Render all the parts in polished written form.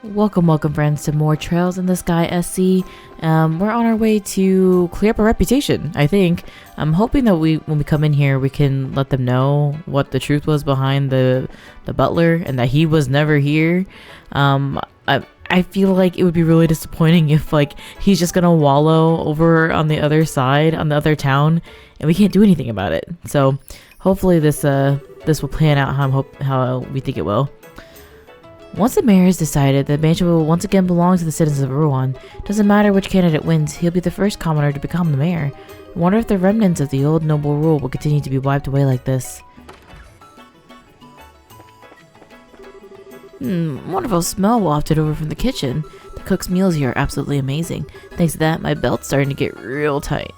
Welcome friends to more Trails in the Sky SC. We're on our way to clear up our reputation, I think. I'm hoping that when we come in here, we can let them know what the truth was behind the Butler and that he was never here. I feel like it would be really disappointing if he's just gonna wallow over on the other side, on the other town, and we can't do anything about it. So hopefully this will plan out how we think it will. Once the mayor has decided that the mansion will once again belong to the citizens of Ruan, doesn't matter which candidate wins, he'll be the first commoner to become the mayor. I wonder if the remnants of the old noble rule will continue to be wiped away like this. Wonderful smell wafted over from the kitchen. The cook's meals here are absolutely amazing. Thanks to that, my belt's starting to get real tight.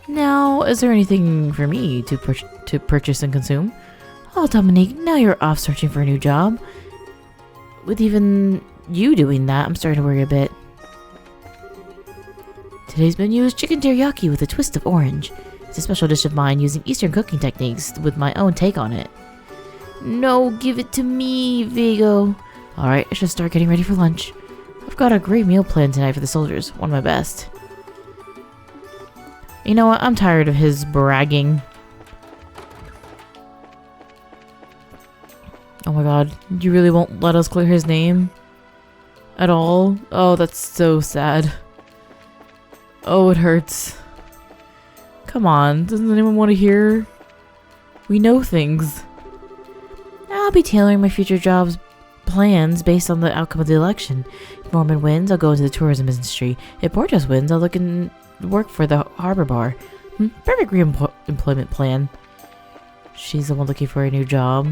Now, is there anything for me to purchase and consume? Oh, Dominique, now you're off searching for a new job. With even you doing that, I'm starting to worry a bit. Today's menu is chicken teriyaki with a twist of orange. It's a special dish of mine using Eastern cooking techniques with my own take on it. No, give it to me, Vigo. Alright, I should start getting ready for lunch. I've got a great meal planned tonight for the soldiers, one of my best. You know what, I'm tired of his bragging. Oh my god, you really won't let us clear his name? At all? Oh, that's so sad. Oh, it hurts. Come on, doesn't anyone want to hear? We know things. I'll be tailoring my future jobs plans based on the outcome of the election. If Norman wins, I'll go into the tourism industry. If Borges wins, I'll look and work for the harbor bar. Perfect employment plan. She's the one looking for a new job.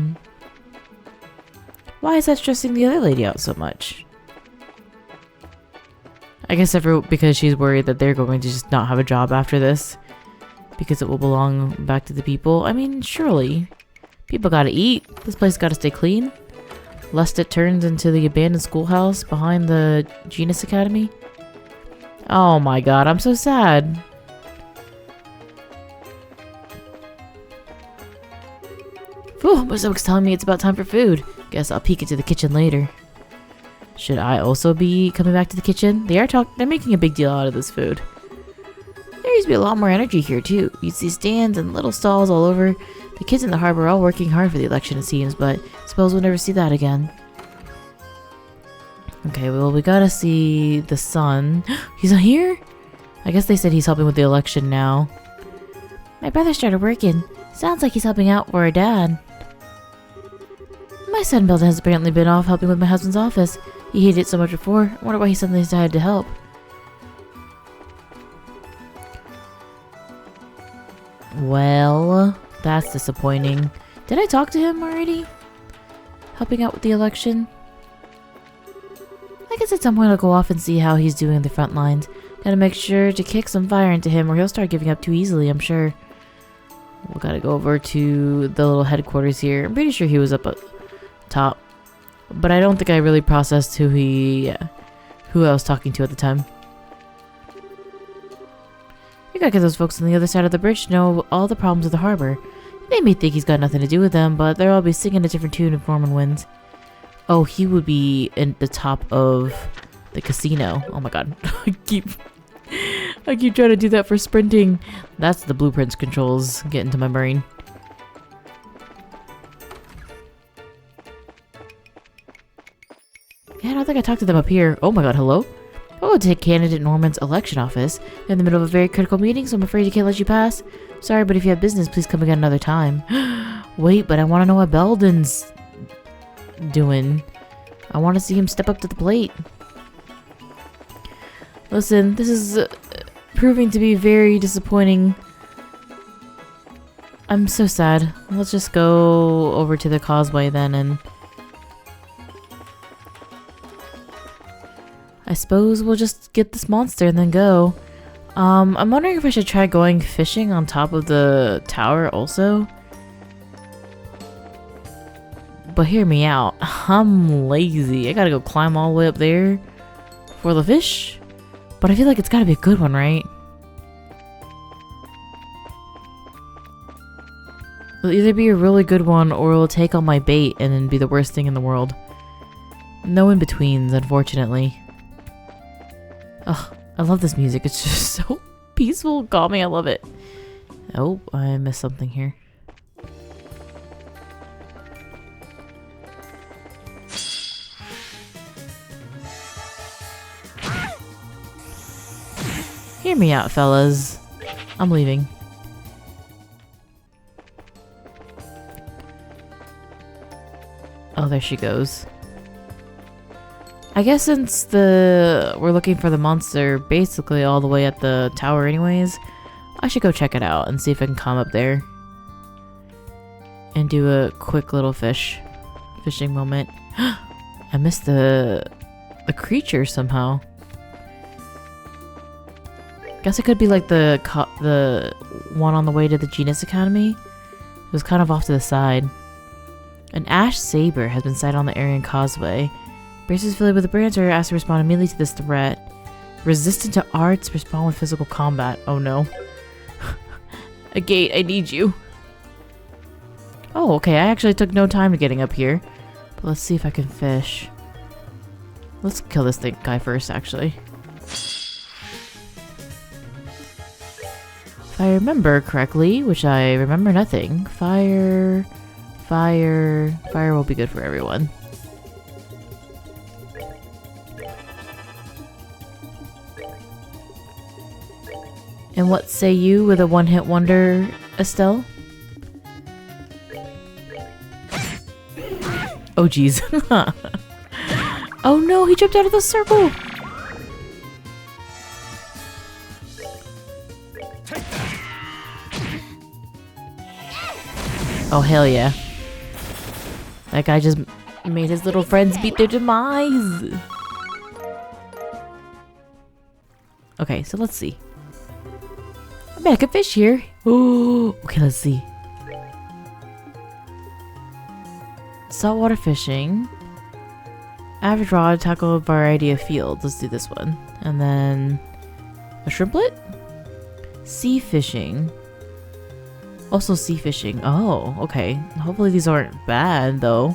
Why is that stressing the other lady out so much? I guess because she's worried that they're going to just not have a job after this. Because it will belong back to the people. I mean, surely. People gotta eat. This place gotta stay clean. Lest it turns into the abandoned schoolhouse behind the Genus Academy. Oh my god, I'm so sad. Whew, my stomach's telling me it's about time for food. Guess I'll peek into the kitchen later. Should I also be coming back to the kitchen? They're making a big deal out of this food. There used to be a lot more energy here too. You'd see stands and little stalls all over. The kids in the harbor are all working hard for the election, it seems, but I suppose we'll never see that again. Okay, well, we gotta see the son. He's not here? I guess they said he's helping with the election now. My brother started working. Sounds like he's helping out for our dad. My son Belden has apparently been off helping with my husband's office. He hated it so much before. I wonder why he suddenly decided to help. Well, that's disappointing. Did I talk to him already? Helping out with the election? I guess at some point I'll go off and see how he's doing in the front lines. Gotta make sure to kick some fire into him or he'll start giving up too easily, I'm sure. We gotta go over to the little headquarters here. I'm pretty sure he was up at top. But I don't think I really processed who I was talking to at the time. You gotta get those folks on the other side of the bridge to know all the problems with the harbor. They may think he's got nothing to do with them, but they'll all be singing a different tune if Norman wins. Oh, he would be in the top of the casino. Oh my god. I keep trying to do that for sprinting. That's the blueprints controls getting to my brain. Yeah, I don't think I talked to them up here. Oh my god, hello? Oh, to candidate Norman's election office. They're in the middle of a very critical meeting, so I'm afraid I can't let you pass. Sorry, but if you have business, please come again another time. Wait, but I want to know what Belden's doing. I want to see him step up to the plate. Listen, this is proving to be very disappointing. I'm so sad. Let's just go over to the causeway then and... I suppose we'll just get this monster and then go. I'm wondering if I should try going fishing on top of the tower also. But hear me out. I'm lazy. I gotta go climb all the way up there for the fish. But I feel like it's gotta be a good one, right? It'll either be a really good one or it'll take all my bait and then be the worst thing in the world. No in-betweens, unfortunately. Ugh, I love this music. It's just so peaceful, calming. I love it. Oh, I missed something here. Hear me out, fellas. I'm leaving. Oh, there she goes. I guess since we're looking for the monster basically all the way at the tower anyways, I should go check it out and see if I can come up there and do a quick little fishing moment. I missed the creature somehow. Guess it could be like the one on the way to the Genus Academy. It was kind of off to the side. An ash saber has been sighted on the Aryan Causeway. Braces affiliated with the brands are asked to respond immediately to this threat. Resistant to arts, respond with physical combat. Oh no. A gate, I need you. Oh, okay, I actually took no time to getting up here. But let's see if I can fish. Let's kill this guy first, actually. If I remember correctly, which I remember nothing, fire will be good for everyone. And what say you with a one-hit wonder, Estelle? Oh jeez. Oh no, he jumped out of the circle! Oh hell yeah. That guy just made his little friends beat their demise! Okay, so let's see. I bet I could fish here. Oh, okay, let's see. Saltwater fishing. Average rod, tackle a variety of fields. Let's do this one. And then a shrimplet? Sea fishing. Also sea fishing. Oh, okay. Hopefully these aren't bad though.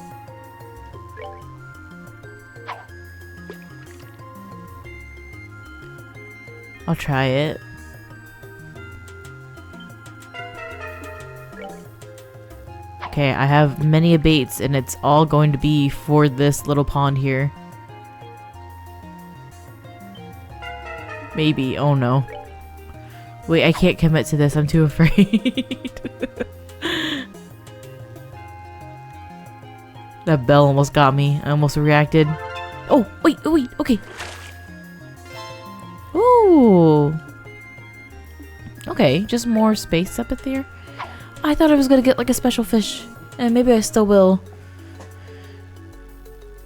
I'll try it. Okay, I have many baits and it's all going to be for this little pond here. Maybe. Oh no. Wait, I can't commit to this. I'm too afraid. That bell almost got me. I almost reacted. Oh, wait, okay. Ooh. Okay, just more space up at there. I thought I was gonna get like a special fish, and maybe I still will.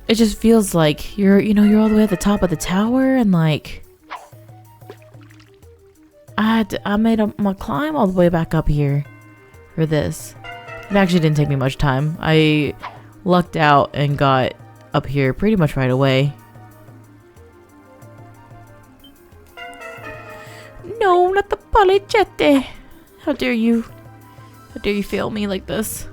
It just feels like you're all the way at the top of the tower, and like I made my climb all the way back up here for this. It actually didn't take me much time. I lucked out and got up here pretty much right away. No, not the policette! How dare you? How dare you fail me like this?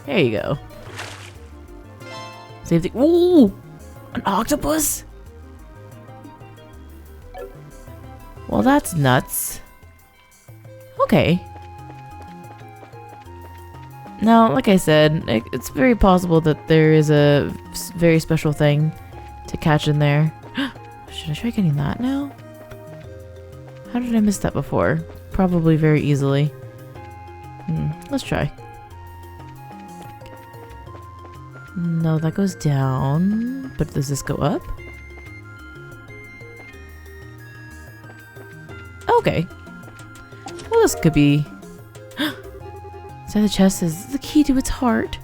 There you go. Save the— ooh! An octopus? Well, that's nuts. Okay. Now, like I said, it's very possible that there is a very special thing to catch in there. Should I try getting that now? How did I miss that before? Probably very easily. Let's try. No, that goes down. But does this go up? Okay. Well, this could be... Inside the chest is the key to its heart.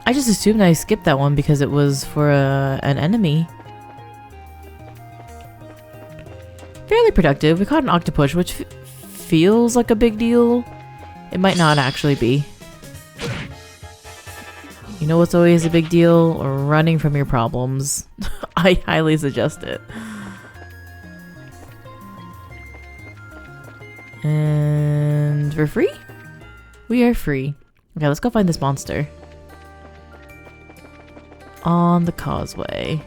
I just assumed I skipped that one because it was for an enemy. Fairly productive. We caught an octopus, which feels like a big deal. It might not actually be. You know what's always a big deal? Running from your problems. I highly suggest it. And since we're free, we are free. Okay, let's go find this monster. On the causeway.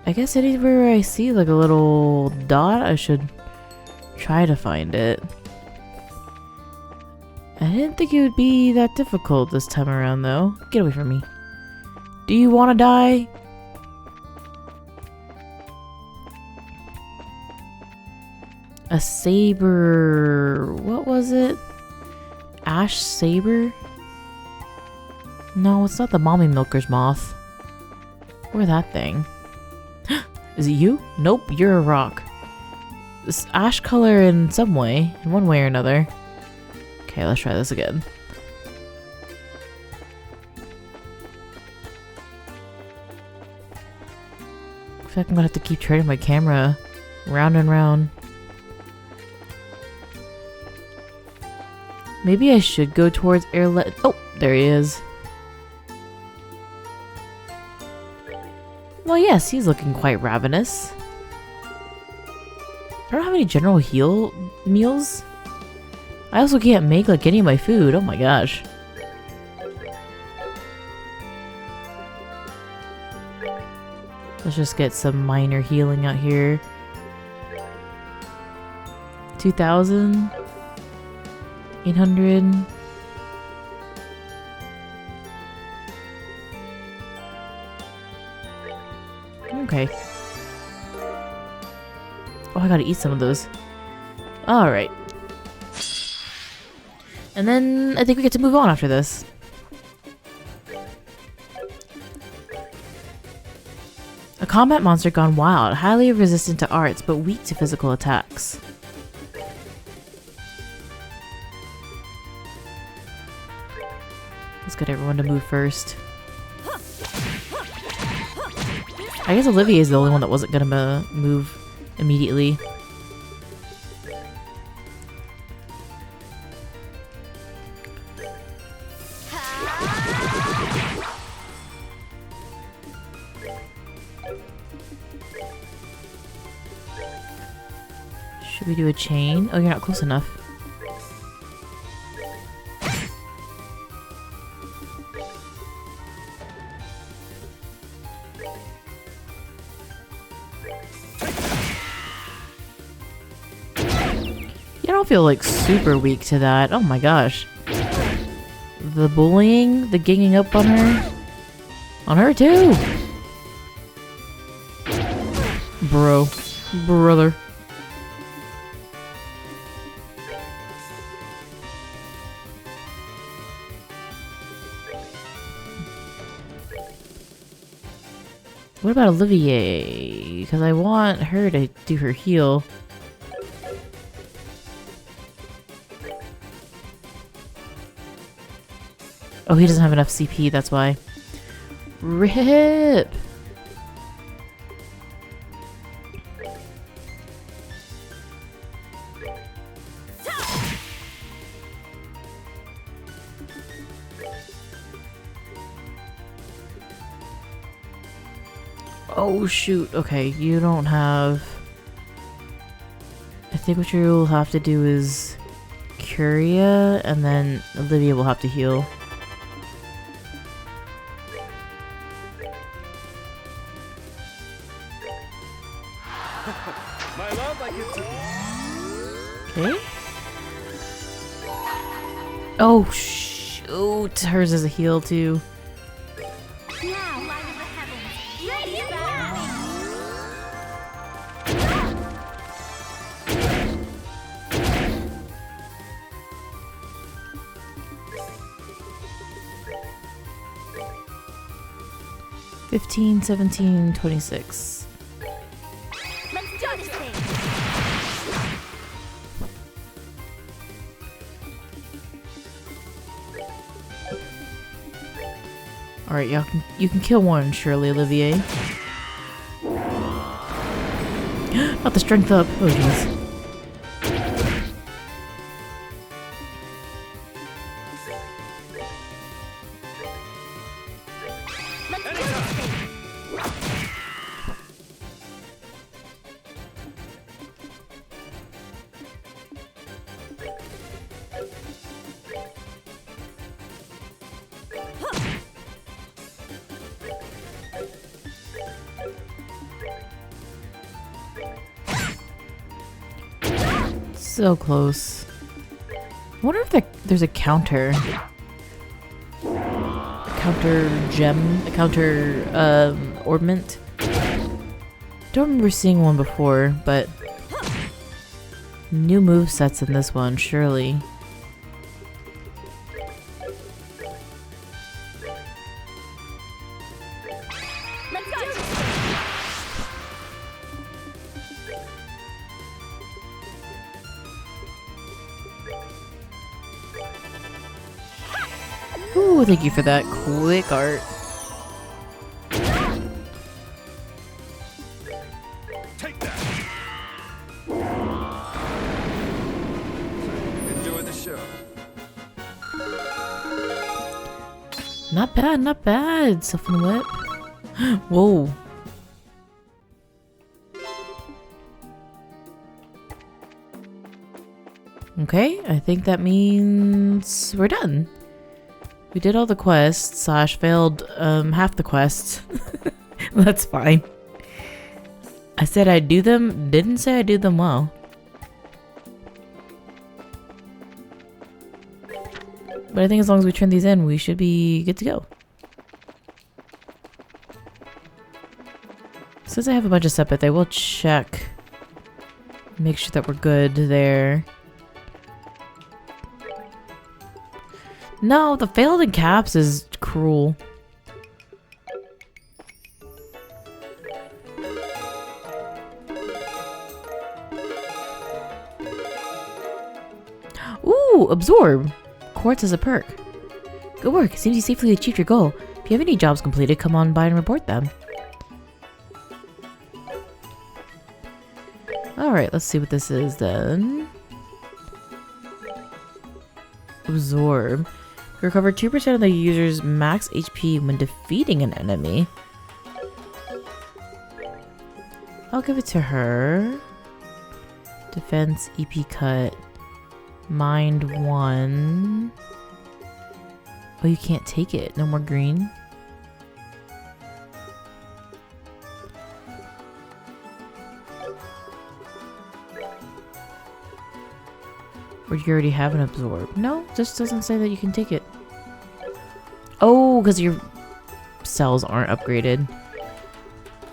I guess anywhere I see like a little dot, I should try to find it. I didn't think it would be that difficult this time around though. Get away from me. Do you want to die? A saber. What was it? Ash saber? No, it's not the mommy milker's moth. Or that thing. Is it you? Nope, you're a rock. This ash color in some way, in one way or another. Okay, let's try this again. I feel like I'm gonna have to keep turning my camera round and round. Maybe I should go towards Airliner. Oh, there he is. Well, yes, he's looking quite ravenous. I don't have any general heal meals. I also can't make like any of my food. Oh my gosh. Let's just get some minor healing out here. 2,000. 800. Okay. Oh, I gotta eat some of those. Alright. And then I think we get to move on after this. A combat monster gone wild, highly resistant to arts, but weak to physical attacks. Let's get everyone to move first. I guess Olivia is the only one that wasn't gonna move immediately. Should we do a chain? Oh, you're not close enough. I don't feel like super weak to that. Oh my gosh. The bullying, the ganging up on her. On her too. Bro. Brother. What about Olivier? Because I want her to do her heal. Oh, he doesn't have enough CP, that's why. RIP! Oh shoot, okay, you don't have... I think what you'll have to do is... Curia, and then Olivia will have to heal. Okay. Oh shoot, hers is a heal too. $15, $17, $26. Let's do this thing. All right, y'all you can kill one, surely, Olivier. Not the strength up. Oh jeez. So close. I wonder if there's a counter. Counter gem? A counter ornament? Don't remember seeing one before, but new movesets in this one, surely. Let's go. Ooh, thank you for that quick art. Take that. Enjoy the show. Not bad, not bad. Stuff in the whip. Whoa. Okay, I think that means we're done. We did all the quests, slash failed half the quests. That's fine. I said I'd do them, didn't say I'd do them well. But I think as long as we turn these in, we should be good to go. Since I have a bunch of stuff, but they will check. Make sure that we're good there. No, the failed in caps is cruel. Ooh, absorb. Quartz as a perk. Good work. Seems you safely achieved your goal. If you have any jobs completed, come on by and report them. Alright, let's see what this is then. Absorb. Recover 2% of the user's max HP when defeating an enemy. I'll give it to her. Defense, EP cut. Mind 1. Oh, you can't take it. No more green. Or do you already have an absorb? No, this doesn't say that you can take it. Oh, because your cells aren't upgraded.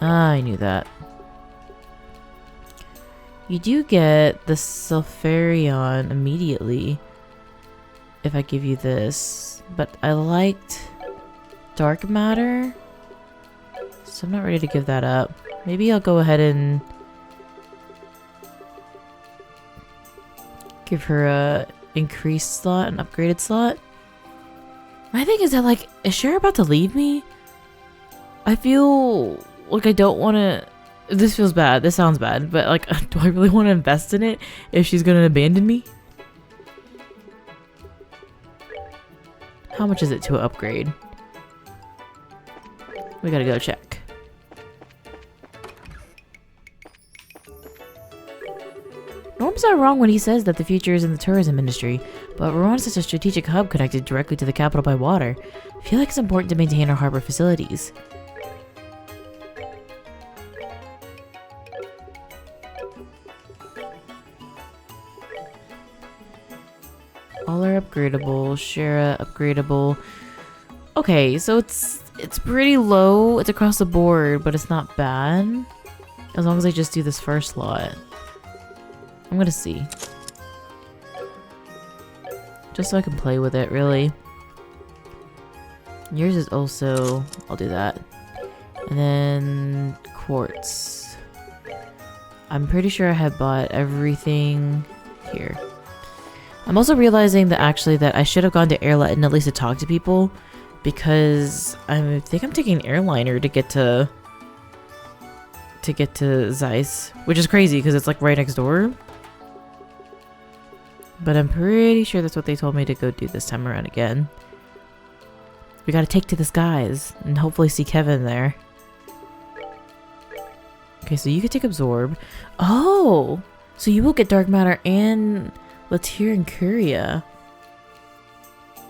Ah, I knew that. You do get the Sulfurion immediately if I give you this, but I liked dark matter, so I'm not ready to give that up. Maybe I'll go ahead and give her a increased slot, an upgraded slot. My thing is that, like, is Cher about to leave me? I feel like I don't want to. This feels bad. This sounds bad, but like, do I really want to invest in it if she's gonna abandon me? How much is it to upgrade? We gotta go check. Norm's not wrong when he says that the future is in the tourism industry, but Ruan is such a strategic hub connected directly to the capital by water. I feel like it's important to maintain our harbor facilities. All are upgradable. Shara upgradable. Okay, so it's pretty low. It's across the board, but it's not bad. As long as I just do this first lot. I'm gonna see. Just so I can play with it, really. Yours is also... I'll do that. And then... quartz. I'm pretty sure I had bought everything here. I'm also realizing that actually that I should have gone to Airliner at least to talk to people, because I think I'm taking Airliner to get to Zeiss, which is crazy because it's like right next door. But I'm pretty sure that's what they told me to go do this time around again. We gotta take to the skies and hopefully see Kevin there. Okay, so you could take Absorb. Oh! So you will get Dark Matter and Latir and Curia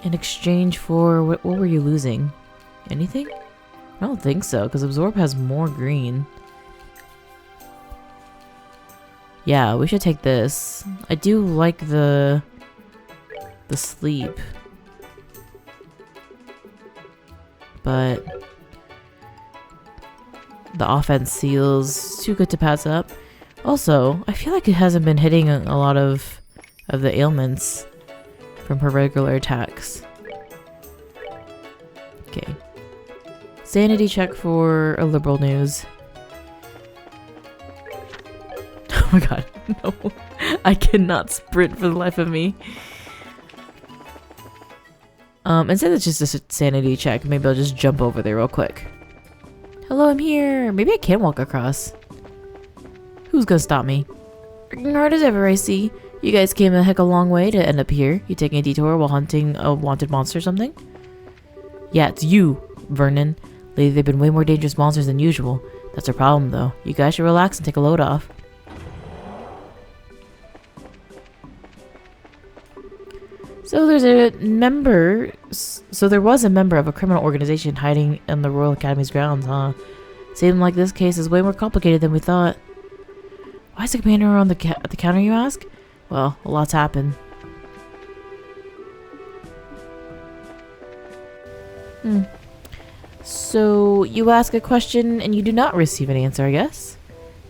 in exchange for... What were you losing? Anything? I don't think so, because Absorb has more green. Yeah, we should take this. I do like the sleep. But the offense seals too good to pass up. Also, I feel like it hasn't been hitting a lot of the ailments from her regular attacks. Okay. Sanity check for a liberal news. Oh my god, no. I cannot sprint for the life of me. Instead it's just a sanity check. Maybe I'll just jump over there real quick. Hello, I'm here. Maybe I can walk across. Who's gonna stop me? Working hard as ever, I see. You guys came a heck of a long way to end up here. You taking a detour while hunting a wanted monster or something? Yeah, it's you, Vernon. Lately they've been way more dangerous monsters than usual. That's our problem, though. You guys should relax and take a load off. So there was a member of a criminal organization hiding in the Royal Academy's grounds, huh? Seemed like this case is way more complicated than we thought. Why is the commander on the at the counter, you ask? Well, a lot's happened. So, you ask a question and you do not receive an answer, I guess?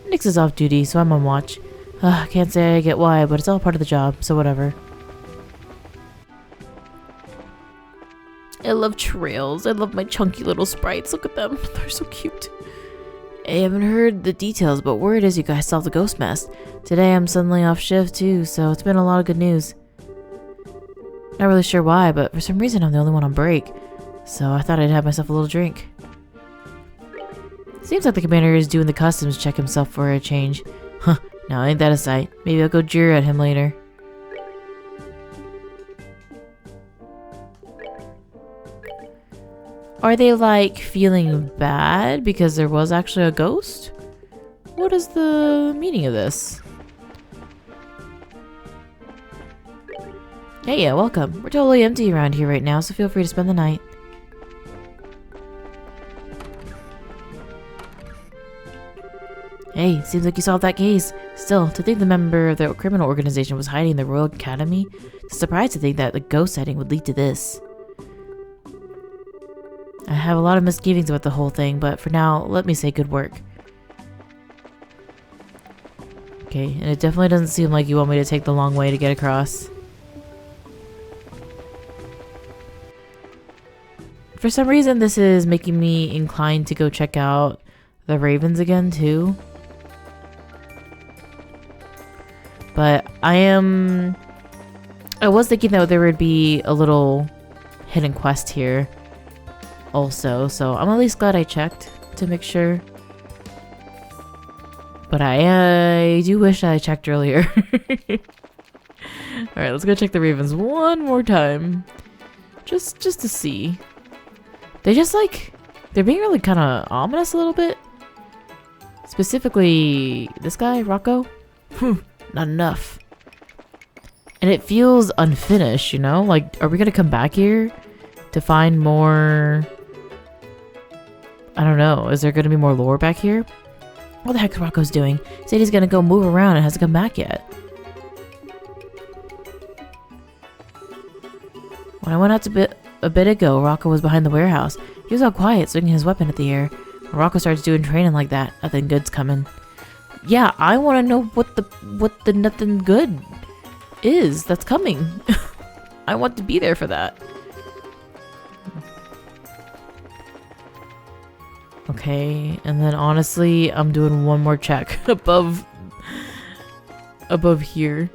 Nix is off duty, so I'm on watch. Can't say I get why, but it's all part of the job, so whatever. I love trails. I love my chunky little sprites. Look at them. They're so cute. I haven't heard the details, but word is you guys solved the ghost mess. Today I'm suddenly off shift too, so it's been a lot of good news. Not really sure why, but for some reason I'm the only one on break. So I thought I'd have myself a little drink. Seems like the commander is doing the customs check himself for a change. Huh, now ain't that a sight. Maybe I'll go jeer at him later. Are they like feeling bad because there was actually a ghost? What is the meaning of this? Hey, yeah, welcome. We're totally empty around here right now, so feel free to spend the night. Hey, seems like you solved that case. Still, to think the member of the criminal organization was hiding in the Royal Academy, it's a surprise to think that the ghost sighting would lead to this. I have a lot of misgivings about the whole thing, but for now, let me say good work. Okay, and it definitely doesn't seem like you want me to take the long way to get across. For some reason, this is making me inclined to go check out the ravens again, too. But I was thinking that there would be a little hidden quest here also, so I'm at least glad I checked to make sure. But I do wish I checked earlier. Alright, let's go check the ravens one more time. Just to see. They just like, they're being really kind of ominous a little bit. Specifically, this guy, Rocco. Not enough. And it feels unfinished, you know? Like, are we gonna come back here to find more... I don't know. Is there gonna be more lore back here? What the heck is Rocco's doing? Said he's gonna go move around and hasn't come back yet. When I went out a bit ago, Rocco was behind the warehouse. He was all quiet, swinging his weapon at the air. When Rocco starts doing training like that, nothing good's coming. Yeah, I want to know what the nothing good is that's coming. I want to be there for that. Okay, and then honestly, I'm doing one more check above here.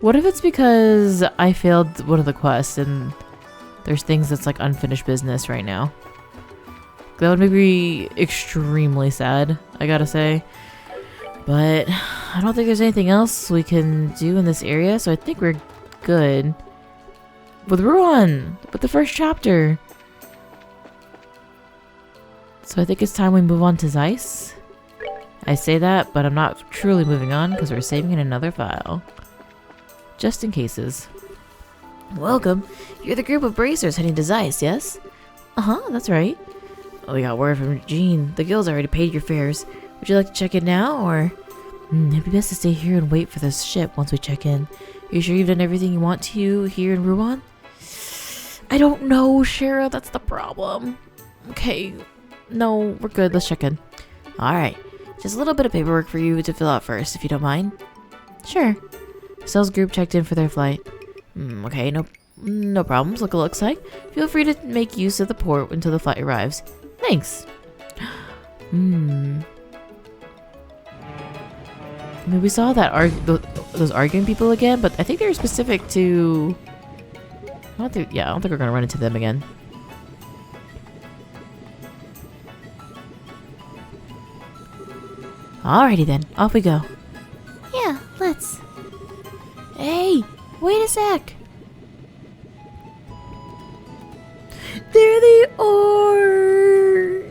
What if it's because I failed one of the quests and there's things that's like unfinished business right now? That would make me extremely sad, I gotta say. But I don't think there's anything else we can do in this area, so I think we're good. With Ruan! With the first chapter! So I think it's time we move on to Zeiss. I say that, but I'm not truly moving on because we're saving in another file. Just in cases. Welcome! You're the group of bracers heading to Zeiss, yes? Uh-huh, that's right. Oh, we got word from Jean. The guild's already paid your fares. Would you like to check in now, or... It'd be best to stay here and wait for this ship once we check in. Are you sure you've done everything you want to here in Ruan? I don't know, Shara. That's the problem. Okay. No, we're good. Let's check in. Alright. Just a little bit of paperwork for you to fill out first, if you don't mind. Sure. Sales group checked in for their flight. Okay, no problems. Look, it looks like. Feel free to make use of the port until the flight arrives. Thanks. I mean, we saw that those arguing people again, but I think they were specific to... I don't think we're gonna run into them again. Alrighty then, off we go. Yeah, let's. Hey, wait a sec. There they are!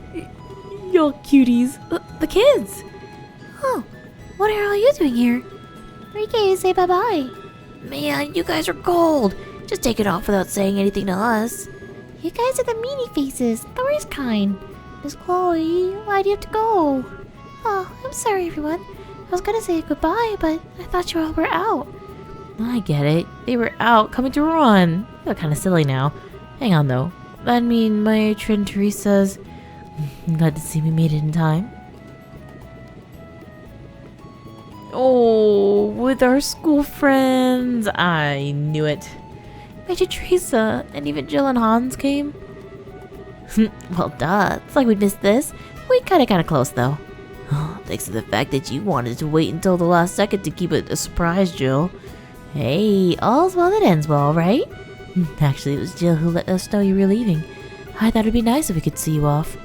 Y'all cuties. The kids! Oh, what are all you doing here? We came to say bye-bye. Man, you guys are gold! Just take it off without saying anything to us. You guys are the meanie faces, the worst kind. Miss Chloe, why do you have to go? Oh, I'm sorry, everyone. I was gonna say goodbye, but I thought you all were out. I get it. They were out coming to run. They're kind of silly now. Hang on, though. I mean, my matron Teresa's... Glad to see we made it in time. Oh, with our school friends. I knew it. Matron Teresa and even Jill and Hans came. Well, duh. It's like we missed this. We kinda got close, though. Thanks to the fact that you wanted to wait until the last second to keep it a surprise, Jill. Hey, all's well that ends well, right? Actually, it was Jill who let us know you were leaving. I thought it'd be nice if we could see you off.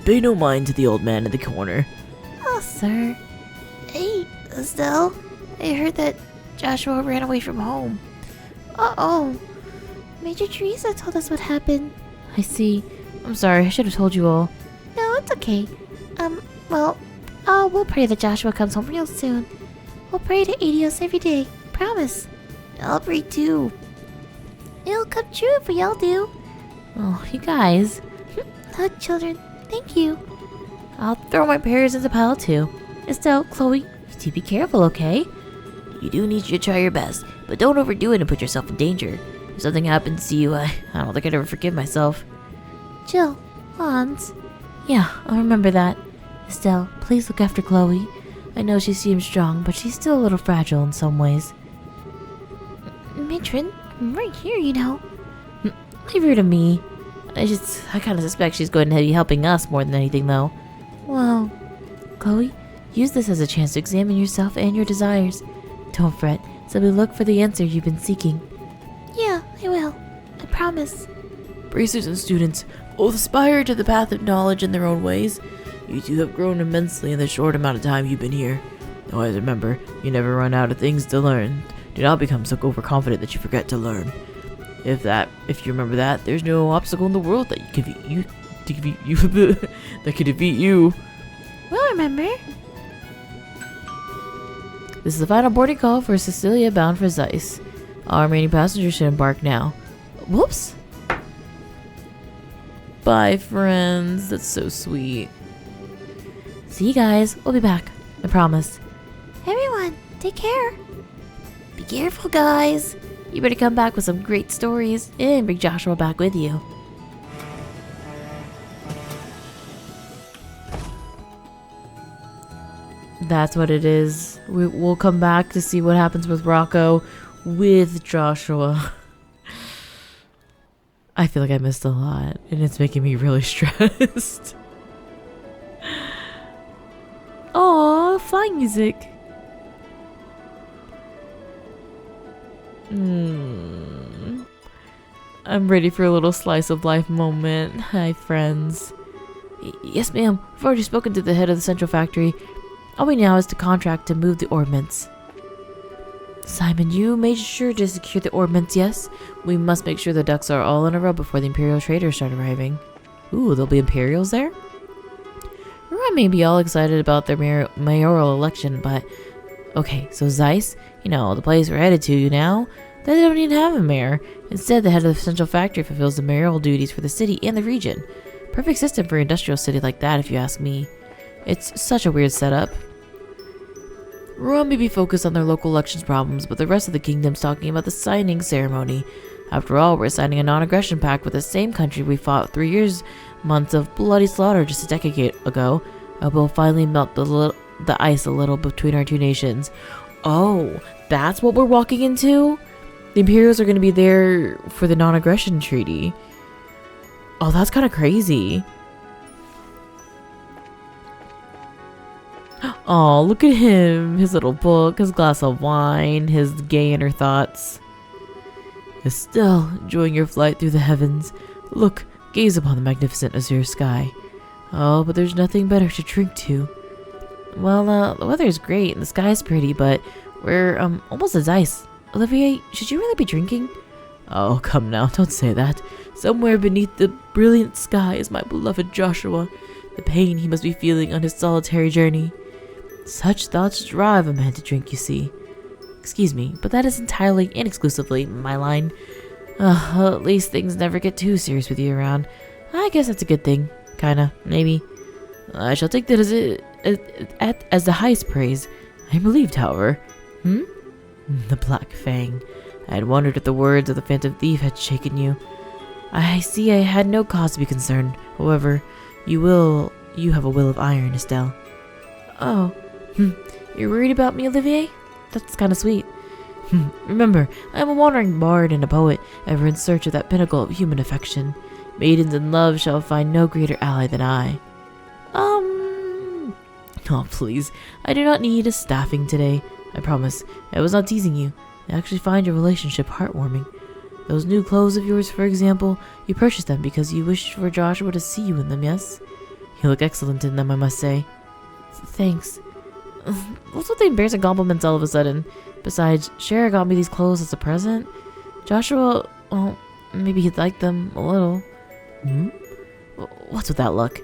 Pay no mind to the old man in the corner. Oh, sir. Hey, Estelle. I heard that Joshua ran away from home. Uh-oh. Major Teresa told us what happened. I see. I'm sorry, I should have told you all. No, it's okay. Well, we'll pray that Joshua comes home real soon. We'll pray to Adios every day. Promise. I'll pray too. It'll come true if we all do. Oh, you guys. Children, thank you. I'll throw my prayers in the pile too. Estelle, Chloe, do be careful, okay? You do need to try your best, but don't overdo it and put yourself in danger. If something happens to you, I don't think I'd ever forgive myself. Jill, Hans. Yeah, I'll remember that. Estelle, please look after Chloe. I know she seems strong, but she's still a little fragile in some ways. Matron, I'm right here, you know. Leave her to me. I kind of suspect she's going to be helping us more than anything, though. Well, Chloe, use this as a chance to examine yourself and your desires. Don't fret, simply look for the answer you've been seeking. Yeah, I will. I promise. Bracers and students, both aspire to the path of knowledge in their own ways. You two have grown immensely in the short amount of time you've been here. Always remember, you never run out of things to learn. Do not become so overconfident that you forget to learn. If you remember that, there's no obstacle in the world that could defeat you. We'll remember. This is the final boarding call for Cecilia bound for Zeiss. All remaining passengers should embark now. Whoops. Bye, friends. That's so sweet. See you guys. We'll be back. I promise. Everyone, take care. Be careful, guys. You better come back with some great stories and bring Joshua back with you. That's what it is. We'll come back to see what happens with Rocco with Joshua. I feel like I missed a lot, and it's making me really stressed. Aww, flying music. I'm ready for a little slice of life moment. Hi, friends. Yes, ma'am. I've already spoken to the head of the central factory. All we now is to contract to move the ordnance. Simon, you made sure to secure the ordnance, yes? We must make sure the ducks are all in a row before the Imperial traders start arriving. Ooh, there'll be Imperials there? Ruan may be all excited about their mayoral election, but... Okay, so Zeiss, the place we're headed to now, they don't even have a mayor. Instead, the head of the central factory fulfills the mayoral duties for the city and the region. Perfect system for an industrial city like that, if you ask me. It's such a weird setup. Ruan may be focused on their local elections problems, but the rest of the kingdom's talking about the signing ceremony. After all, we're signing a non-aggression pact with the same country we fought 3 years, months of bloody slaughter just a decade ago. We'll finally melt the ice a little between our two nations. Oh, that's what we're walking into? The Imperials are going to be there for the non-aggression treaty. Oh, that's kind of crazy. Oh, look at him. His little book, his glass of wine, his gay inner thoughts. Estelle, enjoying your flight through the heavens. Look, gaze upon the magnificent azure sky. Oh, but there's nothing better to drink to. Well, the weather is great and the sky is pretty, but we're, almost at Zeiss. Olivier, should you really be drinking? Oh, come now, don't say that. Somewhere beneath the brilliant sky is my beloved Joshua. The pain he must be feeling on his solitary journey. Such thoughts drive a man to drink, you see. Excuse me, but that is entirely and exclusively my line. Well, at least things never get too serious with you around. I guess that's a good thing. Kinda, maybe. I shall take that as the highest praise. I am relieved, however. The Black Fang. I had wondered if the words of the Phantom Thief had shaken you. I see I had no cause to be concerned. However, you have a will of iron, Estelle. Oh, you're worried about me, Olivier? That's kind of sweet. Remember, I am a wandering bard and a poet, ever in search of that pinnacle of human affection. Maidens in love shall find no greater ally than I. Oh, please. I do not need a staffing today. I promise. I was not teasing you. I actually find your relationship heartwarming. Those new clothes of yours, for example, you purchased them because you wished for Joshua to see you in them, yes? You look excellent in them, I must say. Thanks. What's with the embarrassing compliments all of a sudden? Besides, Shara got me these clothes as a present. Joshua, well, maybe he'd like them a little. What's with that look?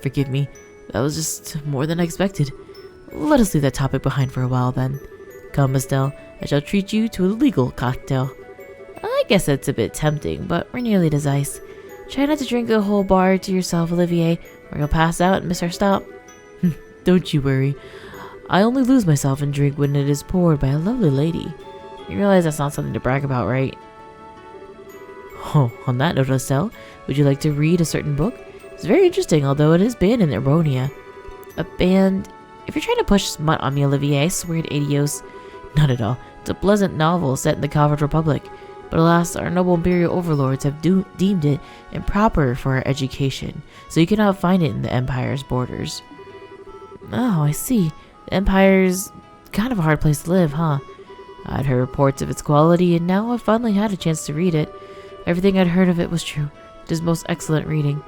Forgive me. That was just more than I expected. Let us leave that topic behind for a while then. Come, Estelle, I shall treat you to a legal cocktail. I guess that's a bit tempting, but we're nearly to Zeiss. Try not to drink the whole bar to yourself, Olivier, or you'll pass out and miss our stop. Don't you worry. I only lose myself in drink when it is poured by a lovely lady. You realize that's not something to brag about, right? Oh, on that note, Estelle, would you like to read a certain book? It's very interesting, although it is banned in Eronia. A band... If you're trying to push smut on me, Olivier, I swear to Adios. Not at all. It's a pleasant novel set in the Calvard Republic. But alas, our noble imperial overlords have deemed it improper for our education, so you cannot find it in the Empire's borders. Oh, I see. The Empire's kind of a hard place to live, huh? I'd heard reports of its quality, and now I've finally had a chance to read it. Everything I'd heard of it was true. It is most excellent reading.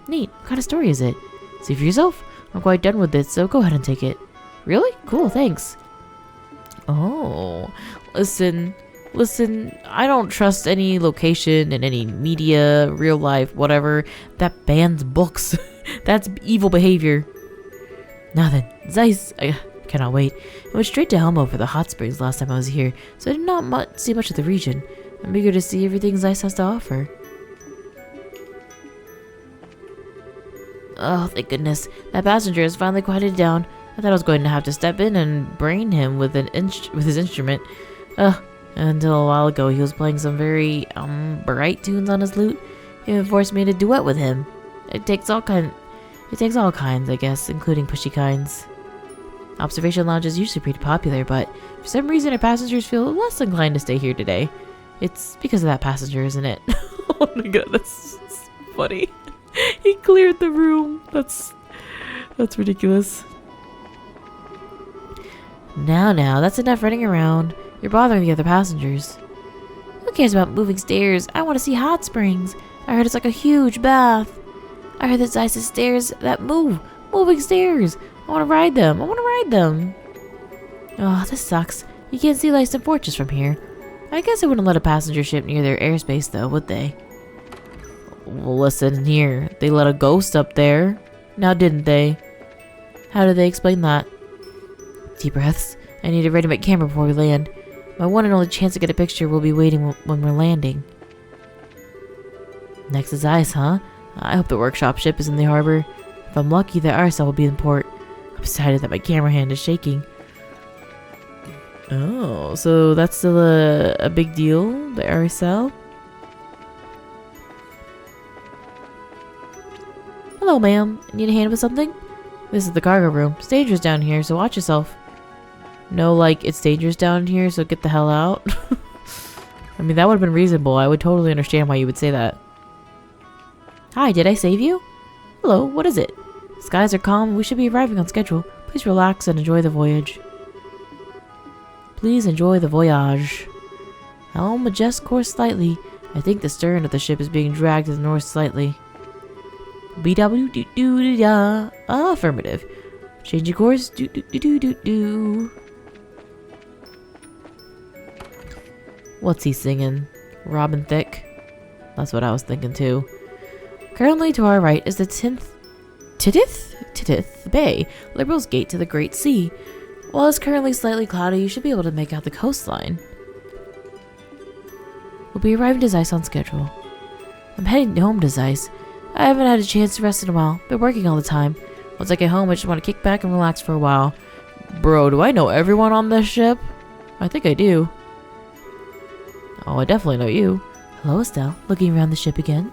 Neat. What kind of story is it? See for yourself. I'm quite done with it, so go ahead and take it. Really? Cool, thanks. Oh, listen, I don't trust any location and any media, real life, whatever, that bans books. That's evil behavior. Now then, Zeiss, I cannot wait. I went straight to Helmo for the hot springs last time I was here, so I did not see much of the region. I'm eager to see everything Zeiss has to offer. Oh, thank goodness. That passenger has finally quieted down. I thought I was going to have to step in and brain him with his instrument. Until a while ago, he was playing some very, bright tunes on his lute. He even forced me to duet with him. It takes all kinds, I guess, including pushy kinds. Observation Lounge is usually pretty popular, but for some reason our passengers feel less inclined to stay here today. It's because of that passenger, isn't it? Oh my god, that's funny. He cleared the room. That's ridiculous. Now, that's enough running around. You're bothering the other passengers. Who cares about moving stairs? I want to see hot springs. I heard it's like a huge bath. I heard that Zeiss's stairs that moving stairs. I want to ride them. Oh, this sucks. You can't see Leicester Fortress from here. I guess I wouldn't let a passenger ship near their airspace, though, would they? Well, listen here. They let a ghost up there. Now, didn't they? How did they explain that? Deep breaths. I need a ready-made camera before we land. My one and only chance to get a picture will be waiting when we're landing. Next is ice, huh? I hope the workshop ship is in the harbor. If I'm lucky, the RSL will be in port. I'm excited that my camera hand is shaking. Oh, so that's still a big deal, the RSL? Hello, ma'am. Need a hand with something? This is the cargo room. It's dangerous down here, so watch yourself. No, like, it's dangerous down here, so get the hell out. I mean, that would have been reasonable. I would totally understand why you would say that. Hi, did I save you? Hello, what is it? Skies are calm. We should be arriving on schedule. Please relax and enjoy the voyage. Please enjoy the voyage. Helm adjust course slightly. I think the stern of the ship is being dragged to the north slightly. BW do do da. Affirmative. Changing course. Do do do do do do. What's he singing? Robin Thicke? That's what I was thinking too. Currently to our right is the Titith Bay, Liberal's gate to the Great Sea. While it's currently slightly cloudy, you should be able to make out the coastline. We'll be arriving to Zeiss on schedule. I'm heading home to Zeiss. I haven't had a chance to rest in a while. Been working all the time. Once I get home, I just want to kick back and relax for a while. Bro, do I know everyone on this ship? I think I do. Oh, I definitely know you. Hello, Estelle. Looking around the ship again?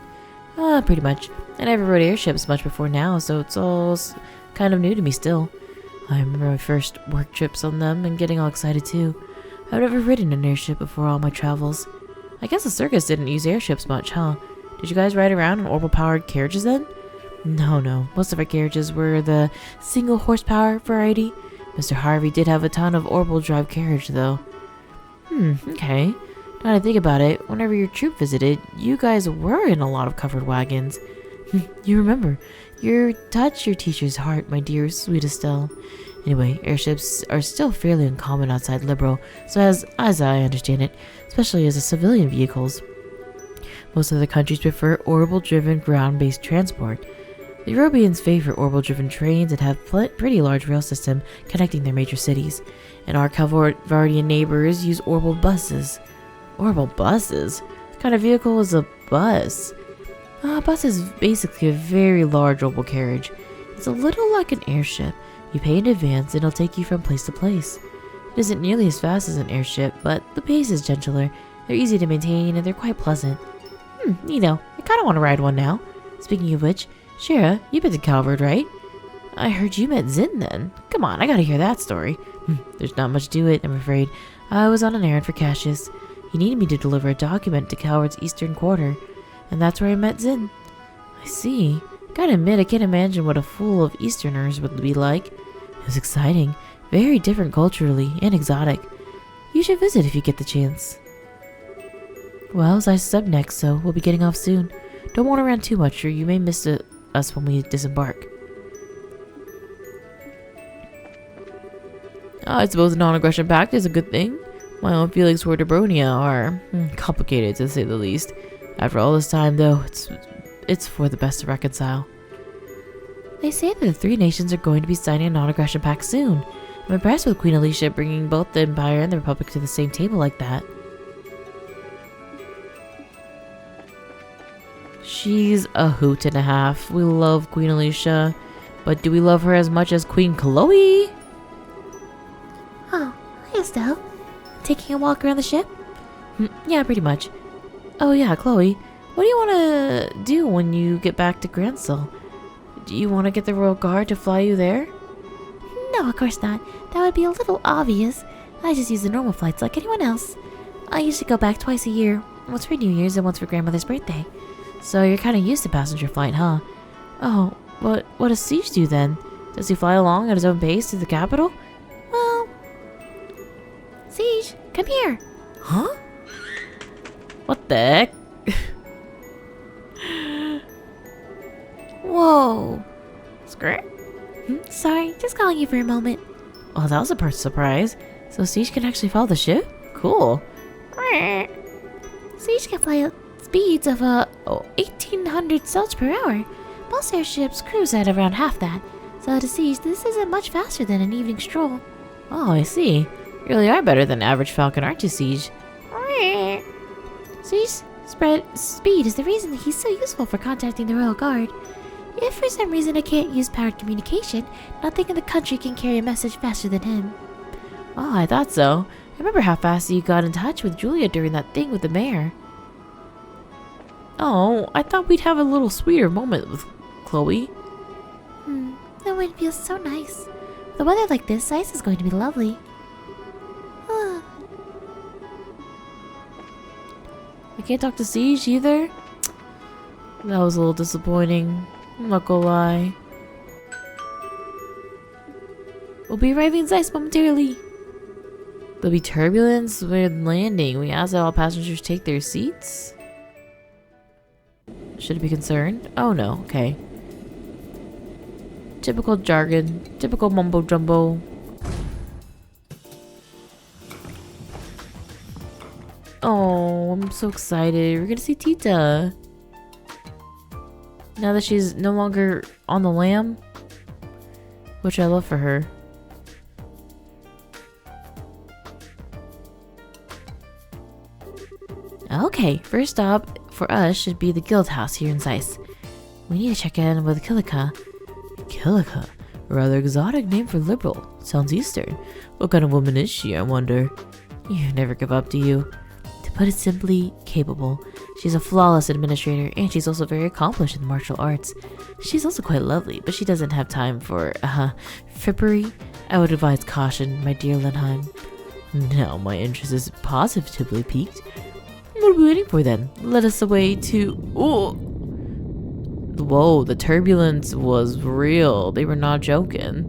Pretty much. I never rode airships much before now, so it's all kind of new to me still. I remember my first work trips on them and getting all excited too. I've never ridden an airship before all my travels. I guess the circus didn't use airships much, huh? Did you guys ride around in orbital-powered carriages then? No. Most of our carriages were the single horsepower variety. Mr. Harvey did have a ton of orbital drive carriage though. Okay. Now to think about it, whenever your troop visited, you guys were in a lot of covered wagons. You remember. You touched your teacher's heart, my dear, sweet Estelle. Anyway, airships are still fairly uncommon outside Liberal, so as I understand it, especially as a civilian vehicles. Most other countries prefer orbital-driven ground-based transport. The Europeans favor orbital-driven trains and have pretty large rail system connecting their major cities. And our Calvardian neighbors use orbital buses. Orbital buses? What kind of vehicle is a bus? A bus is basically a very large orbital carriage. It's a little like an airship. You pay in advance and it'll take you from place to place. It isn't nearly as fast as an airship, but the pace is gentler. They're easy to maintain and they're quite pleasant. You know, I kinda wanna ride one now. Speaking of which, Shira, you've been to Calvard, right? I heard you met Zin then. Come on, I gotta hear that story. There's not much to it, I'm afraid. I was on an errand for Cassius. He needed me to deliver a document to Calvard's eastern quarter, and that's where I met Zin. I see. Gotta admit, I can't imagine what a full of Easterners would be like. It was exciting, very different culturally, and exotic. You should visit if you get the chance. Well, Zeiss is up next, so we'll be getting off soon. Don't wander around too much, or you may miss us when we disembark. I suppose the non-aggression pact is a good thing. My own feelings toward Dobronia are complicated, to say the least. After all this time, though, it's for the best to reconcile. They say that the three nations are going to be signing a non-aggression pact soon. I'm impressed with Queen Alicia bringing both the Empire and the Republic to the same table like that. She's a hoot and a half. We love Queen Alicia, but do we love her as much as Queen Chloe? Oh, hi Estelle. Taking a walk around the ship? Yeah, pretty much. Oh yeah, Chloe, what do you want to do when you get back to Gransel? Do you want to get the Royal Guard to fly you there? No, of course not. That would be a little obvious. I just use the normal flights like anyone else. I usually go back twice a year. Once for New Year's and once for grandmother's birthday. So you're kind of used to passenger flight, huh? Oh, what does Siege do then? Does he fly along at his own pace to the capital? Well... Siege, come here. Huh? What the heck? Whoa. Skirt? Sorry, just calling you for a moment. Oh, that was a surprise. So Siege can actually follow the ship? Cool. Siege can fly at speeds of 1,800 cells per hour. Most airships cruise at around half that. So to Siege, this isn't much faster than an evening stroll. Oh, I see. You really are better than average Falcon, aren't you, Siege? Siege's speed is the reason that he's so useful for contacting the Royal Guard. If for some reason I can't use powered communication, nothing in the country can carry a message faster than him. Oh, I thought so. remember how fast you got in touch with Julia during that thing with the mayor. Oh, I thought we'd have a little sweeter moment with Chloe. That would feel so nice. The weather like this, Zeiss is going to be lovely. I can't talk to Siege either. That was a little disappointing. I'm not gonna lie. We'll be arriving in Zeiss momentarily. There'll be turbulence when landing. We ask that all passengers take their seats. Should I be concerned? Oh no, okay. Typical jargon. Typical mumbo jumbo. Oh, I'm so excited. We're gonna see Tita. Now that she's no longer on the lam. Which I love for her. Okay, first stop for us should be the guild house here in Zeiss. We need to check in with Kilika. Kilika? A rather exotic name for liberal. Sounds Eastern. What kind of woman is she, I wonder? You never give up, do you? To put it simply, capable. She's a flawless administrator, and she's also very accomplished in martial arts. She's also quite lovely, but she doesn't have time for, frippery. I would advise caution, my dear Lenheim. Now my interest is positively piqued. What are we waiting for then? Let us away to... Oh! Whoa, the turbulence was real. They were not joking.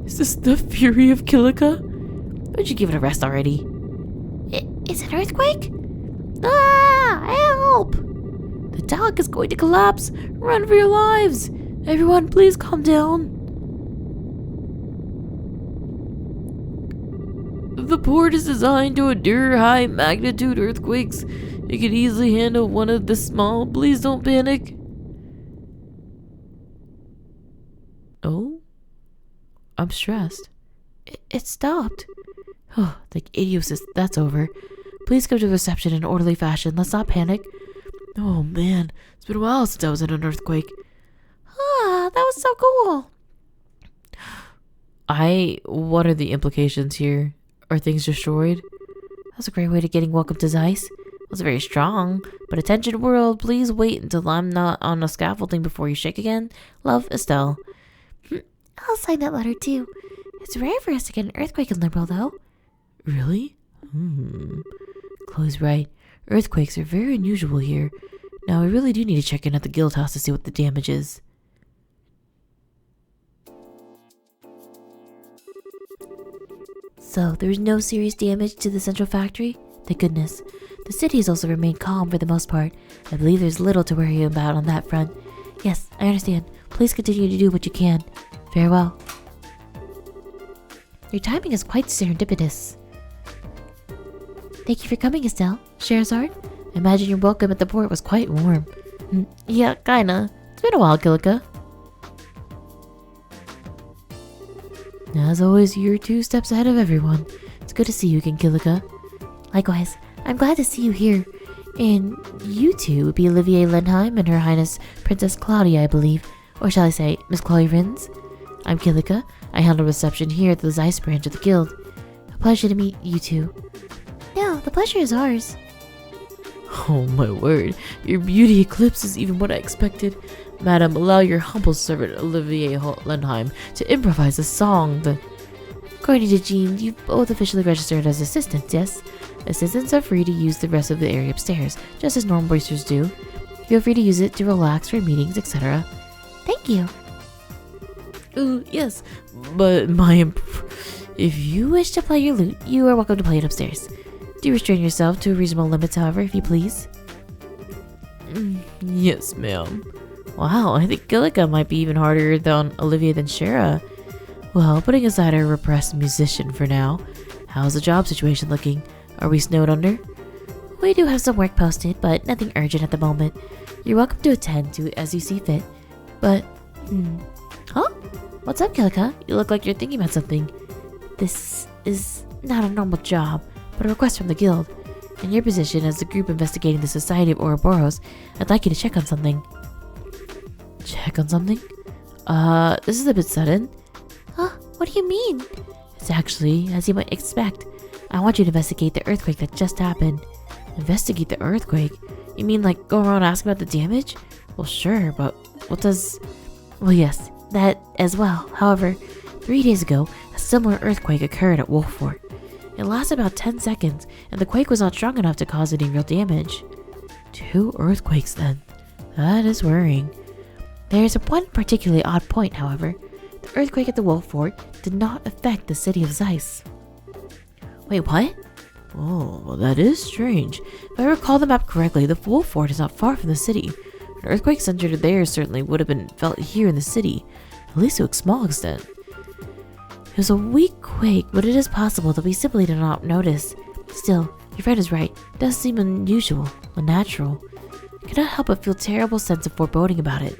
Is this the fury of Kilika? Would you give it a rest already? Is it an earthquake? Ah! Help! The dock is going to collapse. Run for your lives. Everyone, please calm down. The port is designed to endure high magnitude earthquakes. It can easily handle one of this small. Please don't panic. Oh? I'm stressed. It stopped. Oh, the idiosis. That's over. Please come to reception in orderly fashion. Let's not panic. Oh man, it's been a while since I was in an earthquake. Ah, that was so cool. What are the implications here? Are things destroyed? That's a great way to getting welcome to Zeiss. It was very strong. But attention world, please wait until I'm not on a scaffolding before you shake again. Love, Estelle. I'll sign that letter too. It's rare for us to get an earthquake in Liberal though. Really? Chloe's right. Earthquakes are very unusual here. Now we really do need to check in at the guild house to see what the damage is. So, there's no serious damage to the central factory? Thank goodness. The city has also remained calm for the most part. I believe there's little to worry about on that front. Yes, I understand. Please continue to do what you can. Farewell. Your timing is quite serendipitous. Thank you for coming, Estelle. Scheherazade? I imagine your welcome at the port was quite warm. Yeah, kinda. It's been a while, Kilika. As always, you're 2 steps ahead of everyone. It's good to see you again, Kilika. Likewise, I'm glad to see you here. And you two would be Olivier Lenheim and Her Highness Princess Claudia, I believe. Or shall I say, Miss Chloe Rins? I'm Kilika. I handle reception here at the Zeiss branch of the guild. A pleasure to meet you two. No, the pleasure is ours. Oh my word, your beauty eclipses even what I expected. Madam, allow your humble servant Olivier Lenheim to improvise a song. According to Jean, you've both officially registered as assistants, yes? Assistants are free to use the rest of the area upstairs, just as normal boosters do. Feel free to use it to relax for meetings, etc. Thank you. Yes, but if you wish to play your lute, you are welcome to play it upstairs. Do restrain yourself to reasonable limits, however, if you please. Yes, ma'am. Wow, I think Kilika might be even harder on Olivia than Shara. Well, putting aside our repressed musician for now, how's the job situation looking? Are we snowed under? We do have some work posted, but nothing urgent at the moment. You're welcome to attend to it as you see fit. But, Huh? What's up, Kilika? You look like you're thinking about something. This is not a normal job, but a request from the guild. In your position as the group investigating the Society of Ouroboros, I'd like you to check on something. Check on something? This is a bit sudden. Huh? What do you mean? It's actually, as you might expect, I want you to investigate the earthquake that just happened. Investigate the earthquake? You mean like go around asking about the damage? Well, sure, but what does... Well, yes, that as well. However, 3 days ago, a similar earthquake occurred at Wolf Fort. It lasted about 10 seconds, and the quake was not strong enough to cause any real damage. 2 earthquakes then. That is worrying. There is one particularly odd point, however. The earthquake at the Wolf Fort did not affect the city of Zeiss. Wait, what? Oh, well, that is strange. If I recall the map correctly, the Wolf Fort is not far from the city. An earthquake centered there certainly would have been felt here in the city, at least to a small extent. It was a weak quake, but it is possible that we simply did not notice. Still, your friend is right. It does seem unusual, unnatural. I cannot help but feel a terrible sense of foreboding about it.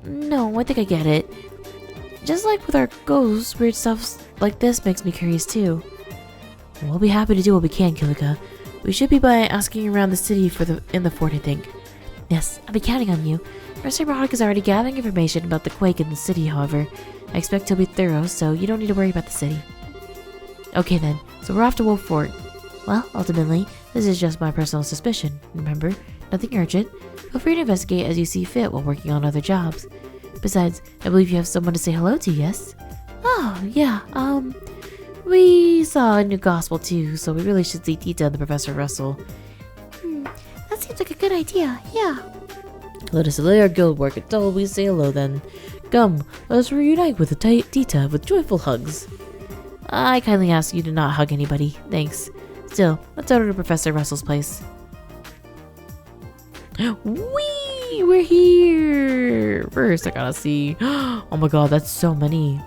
No, I think I get it. Just like with our ghosts, weird stuff like this makes me curious too. We'll be happy to do what we can, Kilika. We should be by asking around the city in the fort, I think. Yes, I'll be counting on you. Professor Roddick is already gathering information about the quake in the city, however. I expect he'll be thorough, so you don't need to worry about the city. Okay then, so we're off to Wolf Fort. Well, ultimately, this is just my personal suspicion, remember? Nothing urgent. Feel free to investigate as you see fit while working on other jobs. Besides, I believe you have someone to say hello to, yes? Oh, yeah, we saw a new gospel too, so we really should see Tita and the Professor Russell. That seems like a good idea, yeah. Let us delay our guild work until we say hello then. Come, let us reunite with Tita with joyful hugs. I kindly ask you to not hug anybody, thanks. Still, let's go to Professor Russell's place. Whee! We're here! First, I gotta see. Oh my god, that's so many.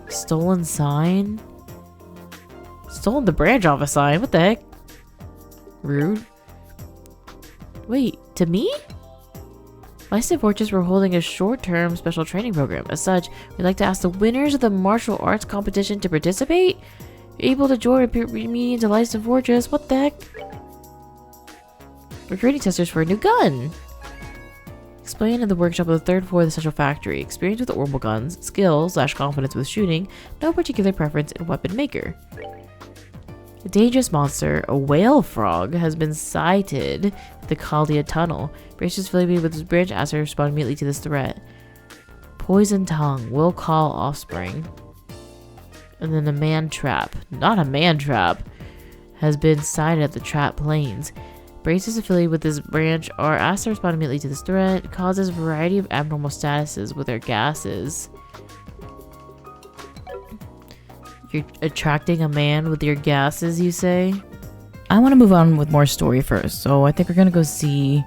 Stolen sign? Stolen the branch off a sign? What the heck? Rude. Wait, to me? Weiss and Fortress were holding a short-term special training program. As such, we'd like to ask the winners of the martial arts competition to participate. You're able to join me into Weiss and Fortress. What the heck? We're training testers for a new gun. Explain in the workshop of the 3rd floor of the central factory. Experience with orbital guns, skill / confidence with shooting, no particular preference in weapon maker. A dangerous monster, a whale frog, has been sighted at the Kalia tunnel. Brace is affiliated with this branch as to respond immediately to this threat. Poison tongue will call offspring. And then a man trap, not a man trap, has been sighted at the trap plains. Braces affiliated with this branch are asked to respond immediately to this threat. It causes a variety of abnormal statuses with their gases. You're attracting a man with your gases, you say? I want to move on with more story first, so I think we're gonna go see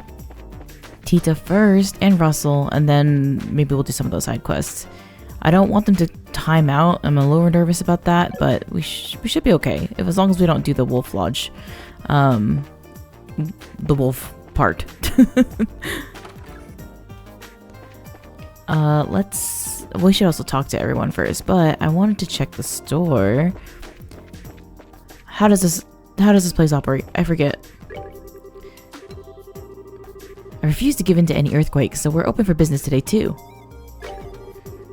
Tita first and Russell, and then maybe we'll do some of those side quests. I don't want them to time out. I'm a little nervous about that, but we should be okay as long as we don't do the wolf lodge, the wolf part. We should also talk to everyone first, but I wanted to check the store. How does this place operate? I forget. I refuse to give in to any earthquakes, so we're open for business today too.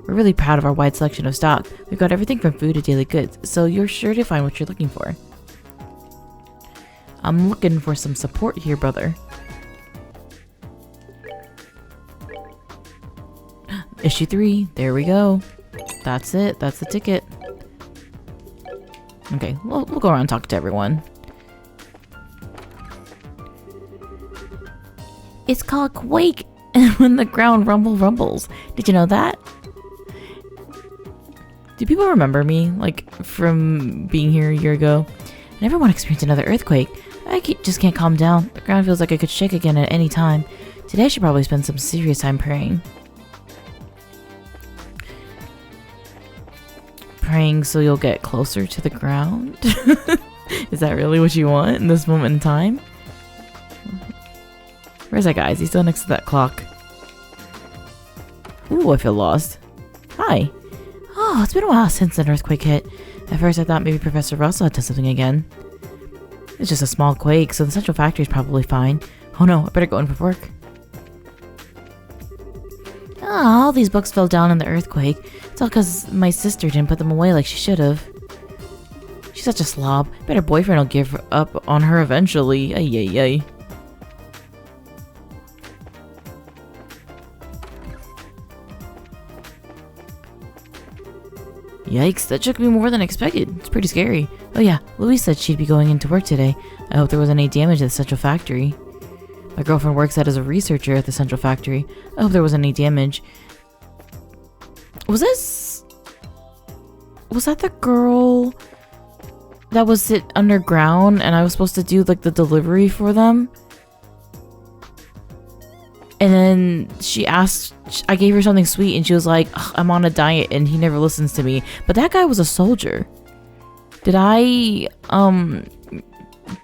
We're really proud of our wide selection of stock. We've got everything from food to daily goods, so you're sure to find what you're looking for. I'm looking for some support here, brother. Issue 3, there we go. That's it, that's the ticket. Okay, we'll go around and talk to everyone. It's called Quake, and when the ground rumbles. Did you know that? Do people remember me, like, from being here a year ago? I never want to experience another earthquake. I just can't calm down. The ground feels like it could shake again at any time. Today I should probably spend some serious time praying. Praying so you'll get closer to the ground? Is that really what you want in this moment in time? Where's that guy? Is he still next to that clock? Ooh, I feel lost. Hi. Oh, it's been a while since an earthquake hit. At first I thought maybe Professor Russell had done something again. It's just a small quake, so the central factory is probably fine. Oh no, I better go in for work. Oh, all these books fell down in the earthquake. It's all because my sister didn't put them away like she should have. She's such a slob. Bet her boyfriend will give up on her eventually. Ay, ay, ay. Yikes, that took me more than expected. It's pretty scary. Oh yeah, Louise said she'd be going into work today. I hope there wasn't any damage at the central factory. My girlfriend works out as a researcher at the central factory. I hope there wasn't any damage. Was that the girl that was sit underground and I was supposed to do like the delivery for them? And then she asked, I gave her something sweet and she was like, I'm on a diet and he never listens to me. But that guy was a soldier. Did I,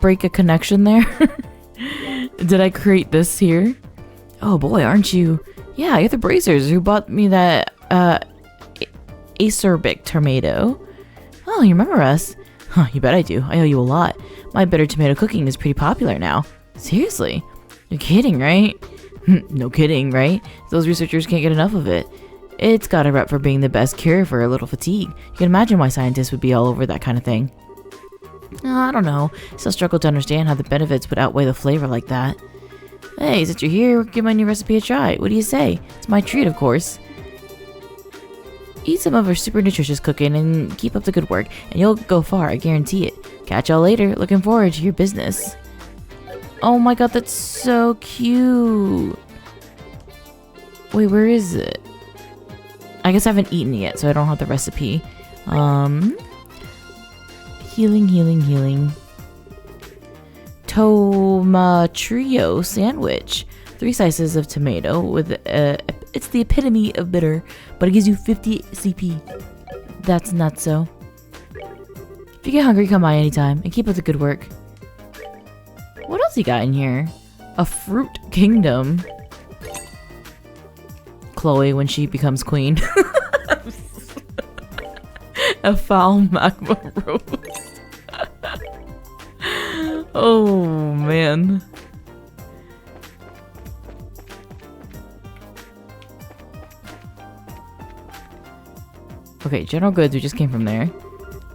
break a connection there? Did I create this here? Oh boy, aren't you? Yeah, you're the Brazers who bought me that, acerbic tomato. Oh, you remember us? Huh, you bet I do. I owe you a lot. My bitter tomato cooking is pretty popular now. Seriously? You're kidding, right? No kidding, right? Those researchers can't get enough of it. It's got a rep for being the best cure for a little fatigue. You can imagine why scientists would be all over that kind of thing. I don't know. Still struggle to understand how the benefits would outweigh the flavor like that. Hey, since you're here, give my new recipe a try. What do you say? It's my treat, of course. Eat some of her super nutritious cooking and keep up the good work, and you'll go far, I guarantee it. Catch y'all later. Looking forward to your business. Oh my god, that's so cute. Wait, where is it? I guess I haven't eaten it yet, so I don't have the recipe. Healing. Tomatrio sandwich. 3 slices of tomato with it's the epitome of bitter, but it gives you 50 CP. That's nutso. If you get hungry, come by anytime and keep up the good work. What else you got in here? A fruit kingdom. Chloe when she becomes queen. A foul magma rose. Oh man. Okay, general goods, we just came from there.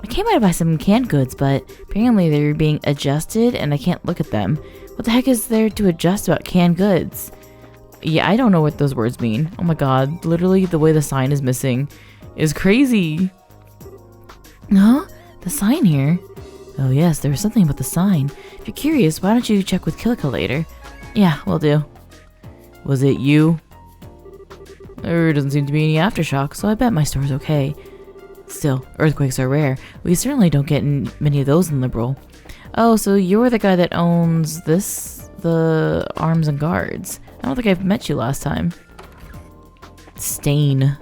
I came out to buy some canned goods, but apparently they're being adjusted and I can't look at them. What the heck is there to adjust about canned goods? Yeah, I don't know what those words mean. Oh my god, literally the way the sign is missing is crazy. Huh? The sign here? Oh yes, there was something about the sign. If you're curious, why don't you check with Kilika later? Yeah, will do. Was it you? There doesn't seem to be any aftershock, so I bet my store's okay. Still, earthquakes are rare. We certainly don't get many of those in Liberal. Oh, so you're the guy that owns this? The Arms and Guards. I don't think I've met you last time. Stain.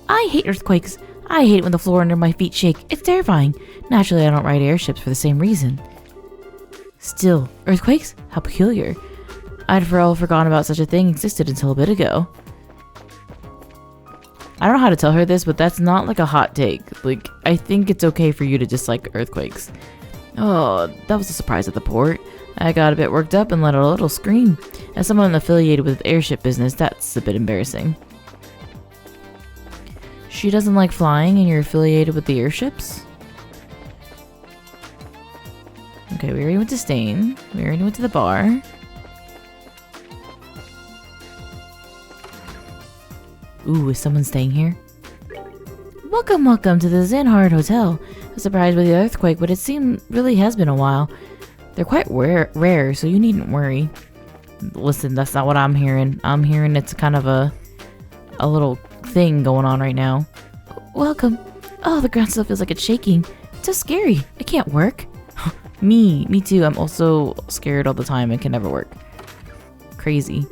I hate earthquakes. I hate when the floor under my feet shake. It's terrifying. Naturally, I don't ride airships for the same reason. Still, earthquakes? How peculiar. I'd for all forgotten about such a thing existed until a bit ago. I don't know how to tell her this, but that's not like a hot take. Like, I think it's okay for you to dislike earthquakes. Oh, that was a surprise at the port. I got a bit worked up and let out a little scream. As someone affiliated with the airship business, that's a bit embarrassing. She doesn't like flying and you're affiliated with the airships? Okay, we already went to Stain. We already went to the bar. Ooh, is someone staying here? Welcome to the Zenhard Hotel. I'm surprised by the earthquake, but it really has been a while. They're quite rare, so you needn't worry. Listen, that's not what I'm hearing. I'm hearing it's kind of a little thing going on right now. Welcome. Oh, the ground still feels like it's shaking. It's so scary. I can't work. Me too. I'm also scared all the time and can never work. Crazy.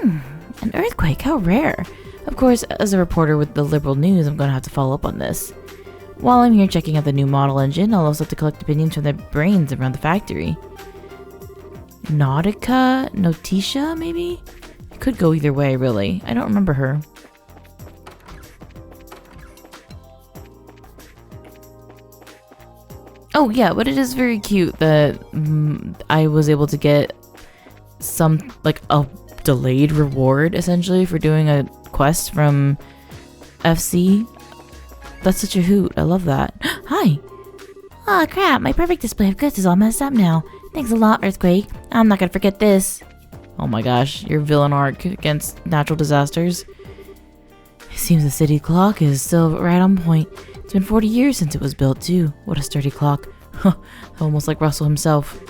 An earthquake, how rare. Of course, as a reporter with the Liberal News, I'm going to have to follow up on this. While I'm here checking out the new model engine, I'll also have to collect opinions from the brains around the factory. Notisha, maybe? It could go either way, really. I don't remember her. Oh, yeah, but it is very cute that I was able to get some, like, a delayed reward, essentially, for doing a quest from FC. That's such a hoot. I love that. Hi. Aw, crap, my perfect display of goods is all messed up now. Thanks a lot, Earthquake. I'm not gonna forget this. Oh my gosh, your villain arc against natural disasters. It seems the city clock is still right on point. It's been 40 years since it was built, too. What a sturdy clock. Huh, almost like Russell himself.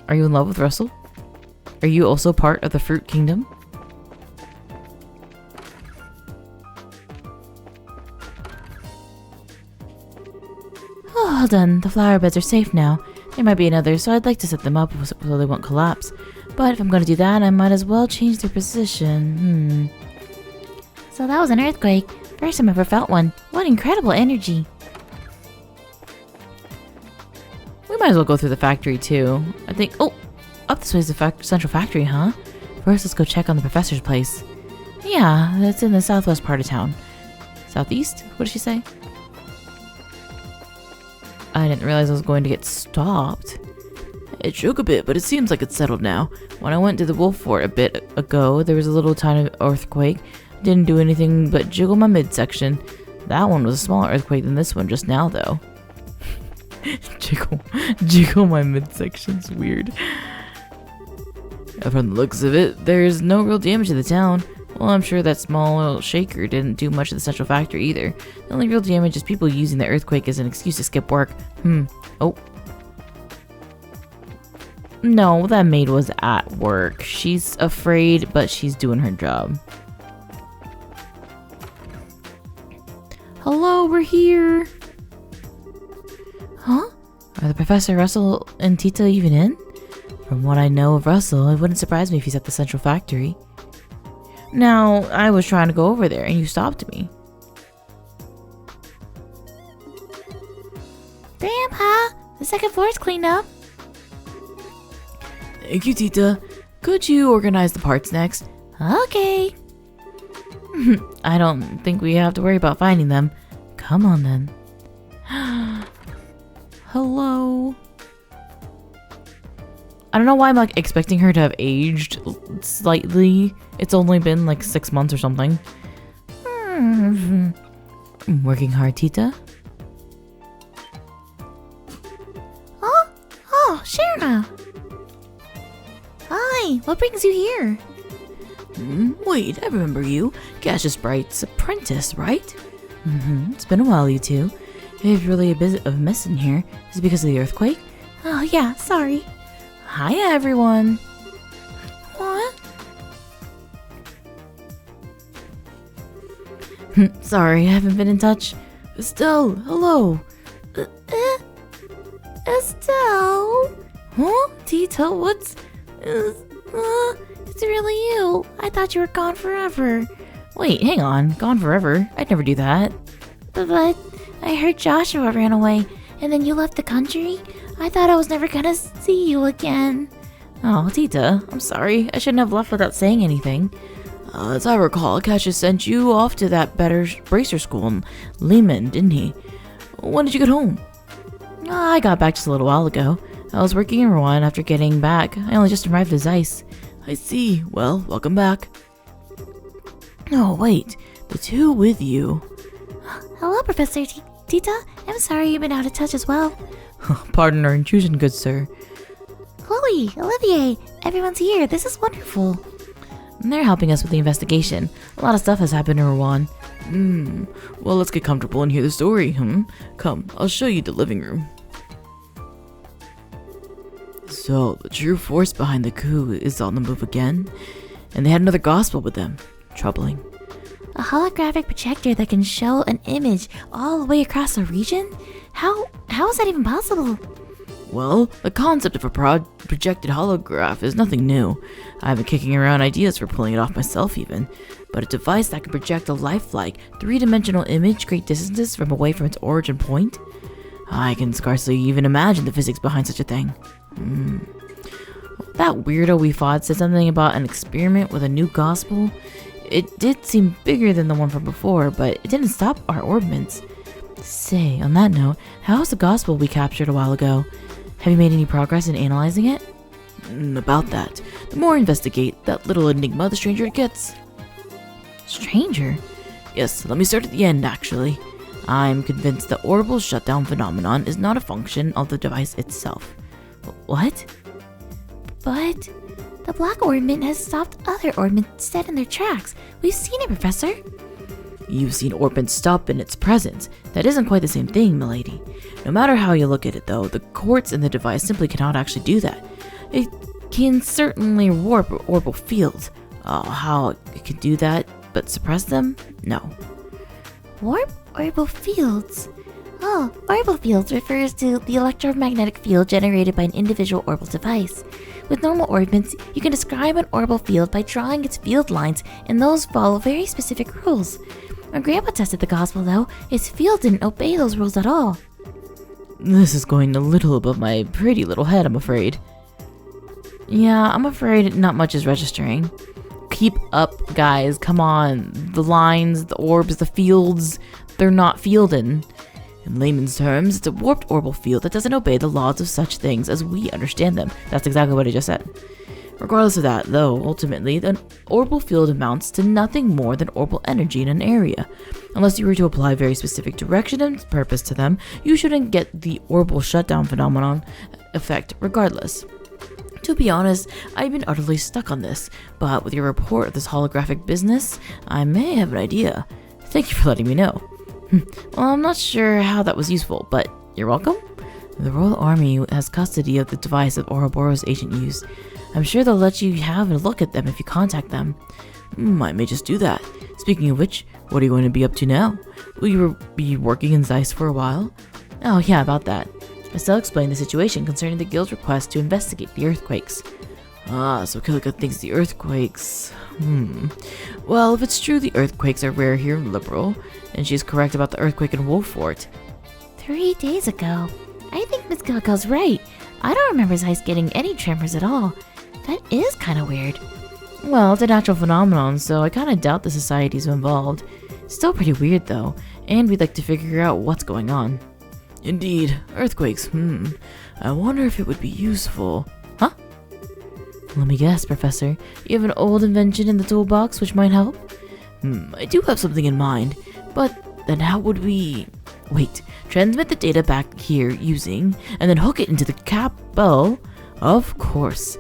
Are you in love with Russell? Are you also part of the Fruit Kingdom? Oh, all done. The flower beds are safe now. There might be another, so I'd like to set them up so they won't collapse. But if I'm going to do that, I might as well change their position. So that was an earthquake. First time I ever felt one. What incredible energy. We might as well go through the factory too. I think, oh, up this way is the central factory, huh? First, let's go check on the professor's place. Yeah, that's in the southwest part of town. Southeast? What did she say? I didn't realize I was going to get stopped. It shook a bit, but it seems like it's settled now. When I went to the wolf fort a bit ago, there was a little tiny earthquake. Didn't do anything but jiggle my midsection. That one was a smaller earthquake than this one just now, though. Jiggle my midsection's weird. From the looks of it, there's no real damage to the town. Well, I'm sure that small little shaker didn't do much to the central factory either. The only real damage is people using the earthquake as an excuse to skip work. Oh. No, that maid was at work. She's afraid, but she's doing her job. Hello, we're here. Huh? Are the Professor, Russell, and Tita even in? From what I know of Russell, it wouldn't surprise me if he's at the central factory. Now, I was trying to go over there and you stopped me. Damn, huh? The second floor's cleaned up. Thank you, Tita. Could you organize the parts next? Okay. I don't think we have to worry about finding them. Come on then. Hello. I don't know why I'm like expecting her to have aged slightly. It's only been like 6 months or something. Working hard, Tita? Oh, Sharna. Hi, what brings you here? Wait, I remember you. Gaseous Bright's apprentice, right? It's been a while, you two. It's really a bit of a mess in here. Is it because of the earthquake? Oh, yeah, sorry. Hiya, everyone. What? Sorry, I haven't been in touch. Estelle, hello. Estelle? Huh? Tita, what's... It's really you. I thought you were gone forever. Wait, hang on. Gone forever? I'd never do that. But I heard Joshua ran away, and then you left the country? I thought I was never gonna see you again. Oh, Tita, I'm sorry. I shouldn't have left without saying anything. As I recall, Cassius sent you off to that better bracer school in Lehman, didn't he? When did you get home? I got back just a little while ago. I was working in Ruan after getting back. I only just arrived at Zeiss. I see. Well, welcome back. Oh, wait. The two with you. Hello, Professor Tita. I'm sorry you've been out of touch as well. Pardon our intrusion, good sir. Chloe, Olivier, everyone's here. This is wonderful. They're helping us with the investigation. A lot of stuff has happened in Ruan. Well, let's get comfortable and hear the story, Come, I'll show you the living room. So, the true force behind the coup is on the move again, and they had another gospel with them. Troubling. A holographic projector that can show an image all the way across a region? How is that even possible? Well, the concept of a projected holograph is nothing new. I've been kicking around ideas for pulling it off myself even. But a device that can project a lifelike, three-dimensional image great distances from away from its origin point? I can scarcely even imagine the physics behind such a thing. That weirdo we fought said something about an experiment with a new gospel. It did seem bigger than the one from before, but it didn't stop our orbits. Say, on that note, how is the gospel we captured a while ago? Have you made any progress in analyzing it? About that. The more I investigate, that little enigma the stranger it gets. Stranger? Yes, let me start at the end, actually. I'm convinced the orbital shutdown phenomenon is not a function of the device itself. What? But the black orbment has stopped other orbments dead in their tracks. We've seen it, Professor. You've seen orbits stop in its presence. That isn't quite the same thing, milady. No matter how you look at it, though, the quartz in the device simply cannot actually do that. It can certainly warp orbital fields. How it can do that, but suppress them? No. Warp orbital fields? Oh, orbital fields refers to the electromagnetic field generated by an individual orbital device. With normal orbits, you can describe an orbital field by drawing its field lines, and those follow very specific rules. When Grandpa tested the gospel, though, his field didn't obey those rules at all. This is going a little above my pretty little head, I'm afraid. Yeah, I'm afraid not much is registering. Keep up, guys. Come on. The lines, the orbs, the fields, they're not fielding. In layman's terms, it's a warped orbital field that doesn't obey the laws of such things as we understand them. That's exactly what I just said. Regardless of that, though, ultimately, an orbital field amounts to nothing more than orbital energy in an area. Unless you were to apply very specific direction and purpose to them, you shouldn't get the orbital shutdown phenomenon effect regardless. To be honest, I've been utterly stuck on this, but with your report of this holographic business, I may have an idea. Thank you for letting me know. Well, I'm not sure how that was useful, but you're welcome. The Royal Army has custody of the device that Ouroboros' agent used. I'm sure they'll let you have a look at them if you contact them. I may just do that. Speaking of which, what are you going to be up to now? Will you be working in Zeiss for a while? Oh yeah, about that. Estelle explained the situation concerning the guild's request to investigate the earthquakes. So Kilika thinks the earthquakes... Well, if it's true the earthquakes are rare here in Liberal, and she's correct about the earthquake in Wolffort. 3 days ago. I think Miss Kilika's right. I don't remember Zeiss getting any tremors at all. That is kind of weird. Well, it's a natural phenomenon, so I kind of doubt the societies involved. Still pretty weird though, and we'd like to figure out what's going on. Indeed, earthquakes, I wonder if it would be useful. Huh? Let me guess, Professor. You have an old invention in the toolbox which might help? I do have something in mind, but then how would we... Wait, transmit the data back here using, and then hook it into the capel? Of course.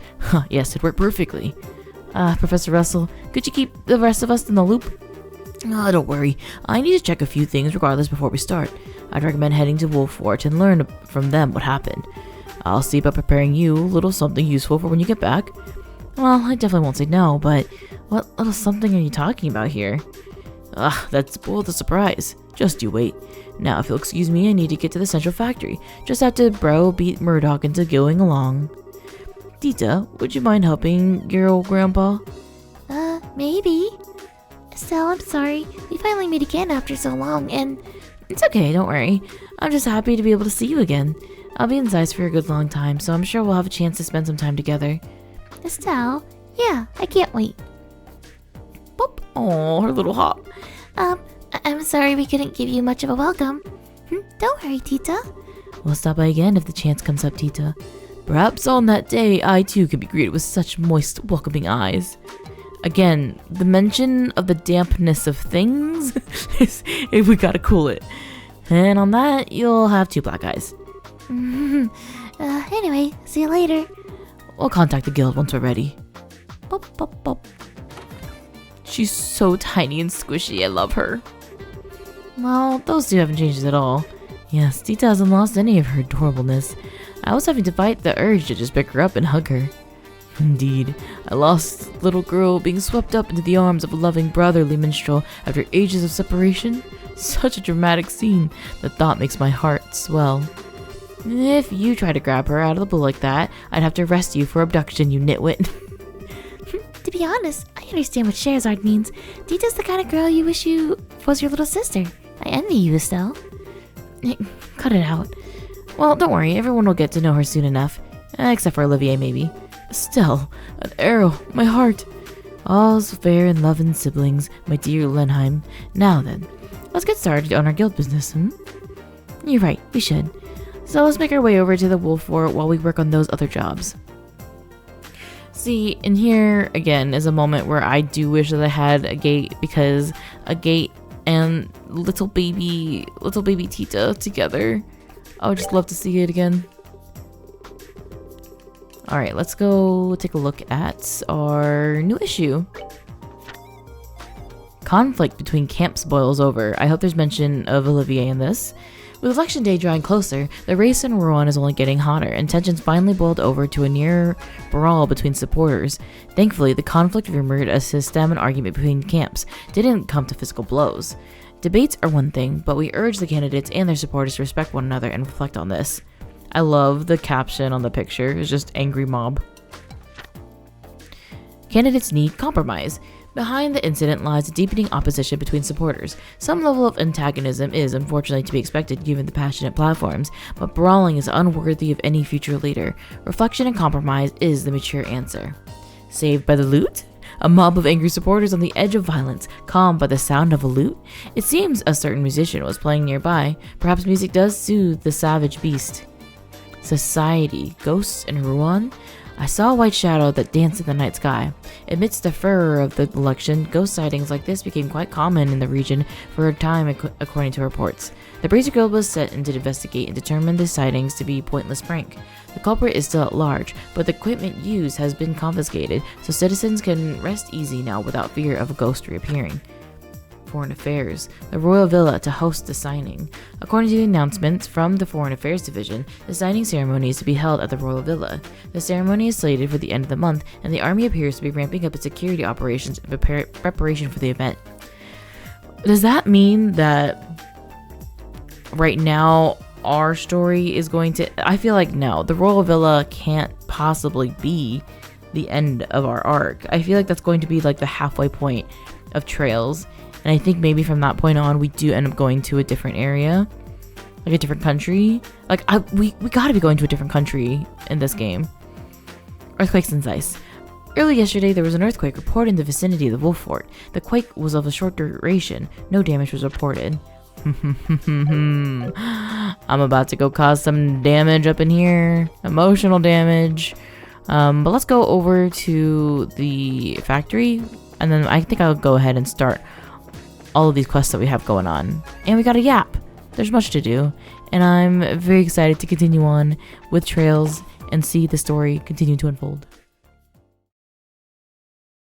Yes, it worked perfectly. Professor Russell, could you keep the rest of us in the loop? Don't worry. I need to check a few things regardless before we start. I'd recommend heading to Wolffort and learn from them what happened. I'll see about preparing you a little something useful for when you get back. Well, I definitely won't say no, but what little something are you talking about here? That's spoiled the surprise. Just you wait. Now, if you'll excuse me, I need to get to the central factory. Just have to browbeat Murdoch into going along. Tita, would you mind helping your old grandpa? Maybe. Estelle, I'm sorry. We finally meet again after so long, and... It's okay, don't worry. I'm just happy to be able to see you again. I'll be in Zeiss for a good long time, so I'm sure we'll have a chance to spend some time together. Estelle? Yeah, I can't wait. Boop. Oh, her little hop. I'm sorry we couldn't give you much of a welcome. Don't worry, Tita. We'll stop by again if the chance comes up, Tita. Perhaps on that day, I too can be greeted with such moist, welcoming eyes. Again, the mention of the dampness of things is we gotta cool it. And on that, you'll have 2 black eyes. Anyway, see you later. We'll contact the guild once we're ready. Bop, bop, bop. She's so tiny and squishy, I love her. Well, those 2 haven't changed at all. Yes, Tita hasn't lost any of her adorableness. I was having to fight the urge to just pick her up and hug her. Indeed, I lost little girl being swept up into the arms of a loving brotherly minstrel after ages of separation. Such a dramatic scene. The thought makes my heart swell. If you try to grab her out of the blue like that, I'd have to arrest you for abduction, you nitwit. To be honest, I understand what Scheherazade means. Tita's the kind of girl you wish you was your little sister. I envy you, Estelle. Cut it out. Well, don't worry, everyone will get to know her soon enough. Except for Olivier, maybe. Estelle, an arrow, my heart. All's fair in love and siblings, my dear Lenheim. Now then, let's get started on our guild business, You're right, we should. So let's make our way over to the Wolffort while we work on those other jobs. See, in here, again, is a moment where I do wish that I had a gate, because a gate and little baby Tita together. I would just love to see it again. Alright, let's go take a look at our new issue. Conflict between camps boils over. I hope there's mention of Olivier in this. With election day drawing closer, the race in Ruan is only getting hotter, and tensions finally boiled over to a near brawl between supporters. Thankfully, the conflict rumored as to stem an argument between camps didn't come to physical blows. Debates are one thing, but we urge the candidates and their supporters to respect one another and reflect on this. I love the caption on the picture. It's just angry mob. Candidates need compromise. Behind the incident lies a deepening opposition between supporters. Some level of antagonism is unfortunately to be expected given the passionate platforms, but brawling is unworthy of any future leader. Reflection and compromise is the mature answer. Saved by the loot? A mob of angry supporters on the edge of violence, calmed by the sound of a lute? It seems a certain musician was playing nearby. Perhaps music does soothe the savage beast. Society, ghosts in Ruan? I saw a white shadow that danced in the night sky. Amidst the furor of the election, ghost sightings like this became quite common in the region for a time, according to reports. The Brazier Guild was sent in to investigate and determined the sightings to be pointless prank. The culprit is still at large, but the equipment used has been confiscated, so citizens can rest easy now without fear of a ghost reappearing. Foreign Affairs, the Royal Villa to host the signing. According to the announcements from the Foreign Affairs Division, the signing ceremony is to be held at the Royal Villa. The ceremony is slated for the end of the month, and the army appears to be ramping up its security operations in preparation for the event. Does that mean that right now our story is going to... I feel like no, the Royal Villa can't possibly be the end of our arc. I feel like that's going to be like the halfway point of Trails. And I think maybe from that point on, we do end up going to a different area, like a different country. Like we gotta be going to a different country in this game. Earthquakes in Zeiss. Early yesterday, there was an earthquake reported in the vicinity of the Wolf Fort. The quake was of a short duration. No damage was reported. I'm about to go cause some damage up in here. Emotional damage. But let's go over to the factory, and then I think I'll go ahead and start all of these quests that we have going on. And we got a yap. There's much to do, and I'm very excited to continue on with Trails and see the story continue to unfold.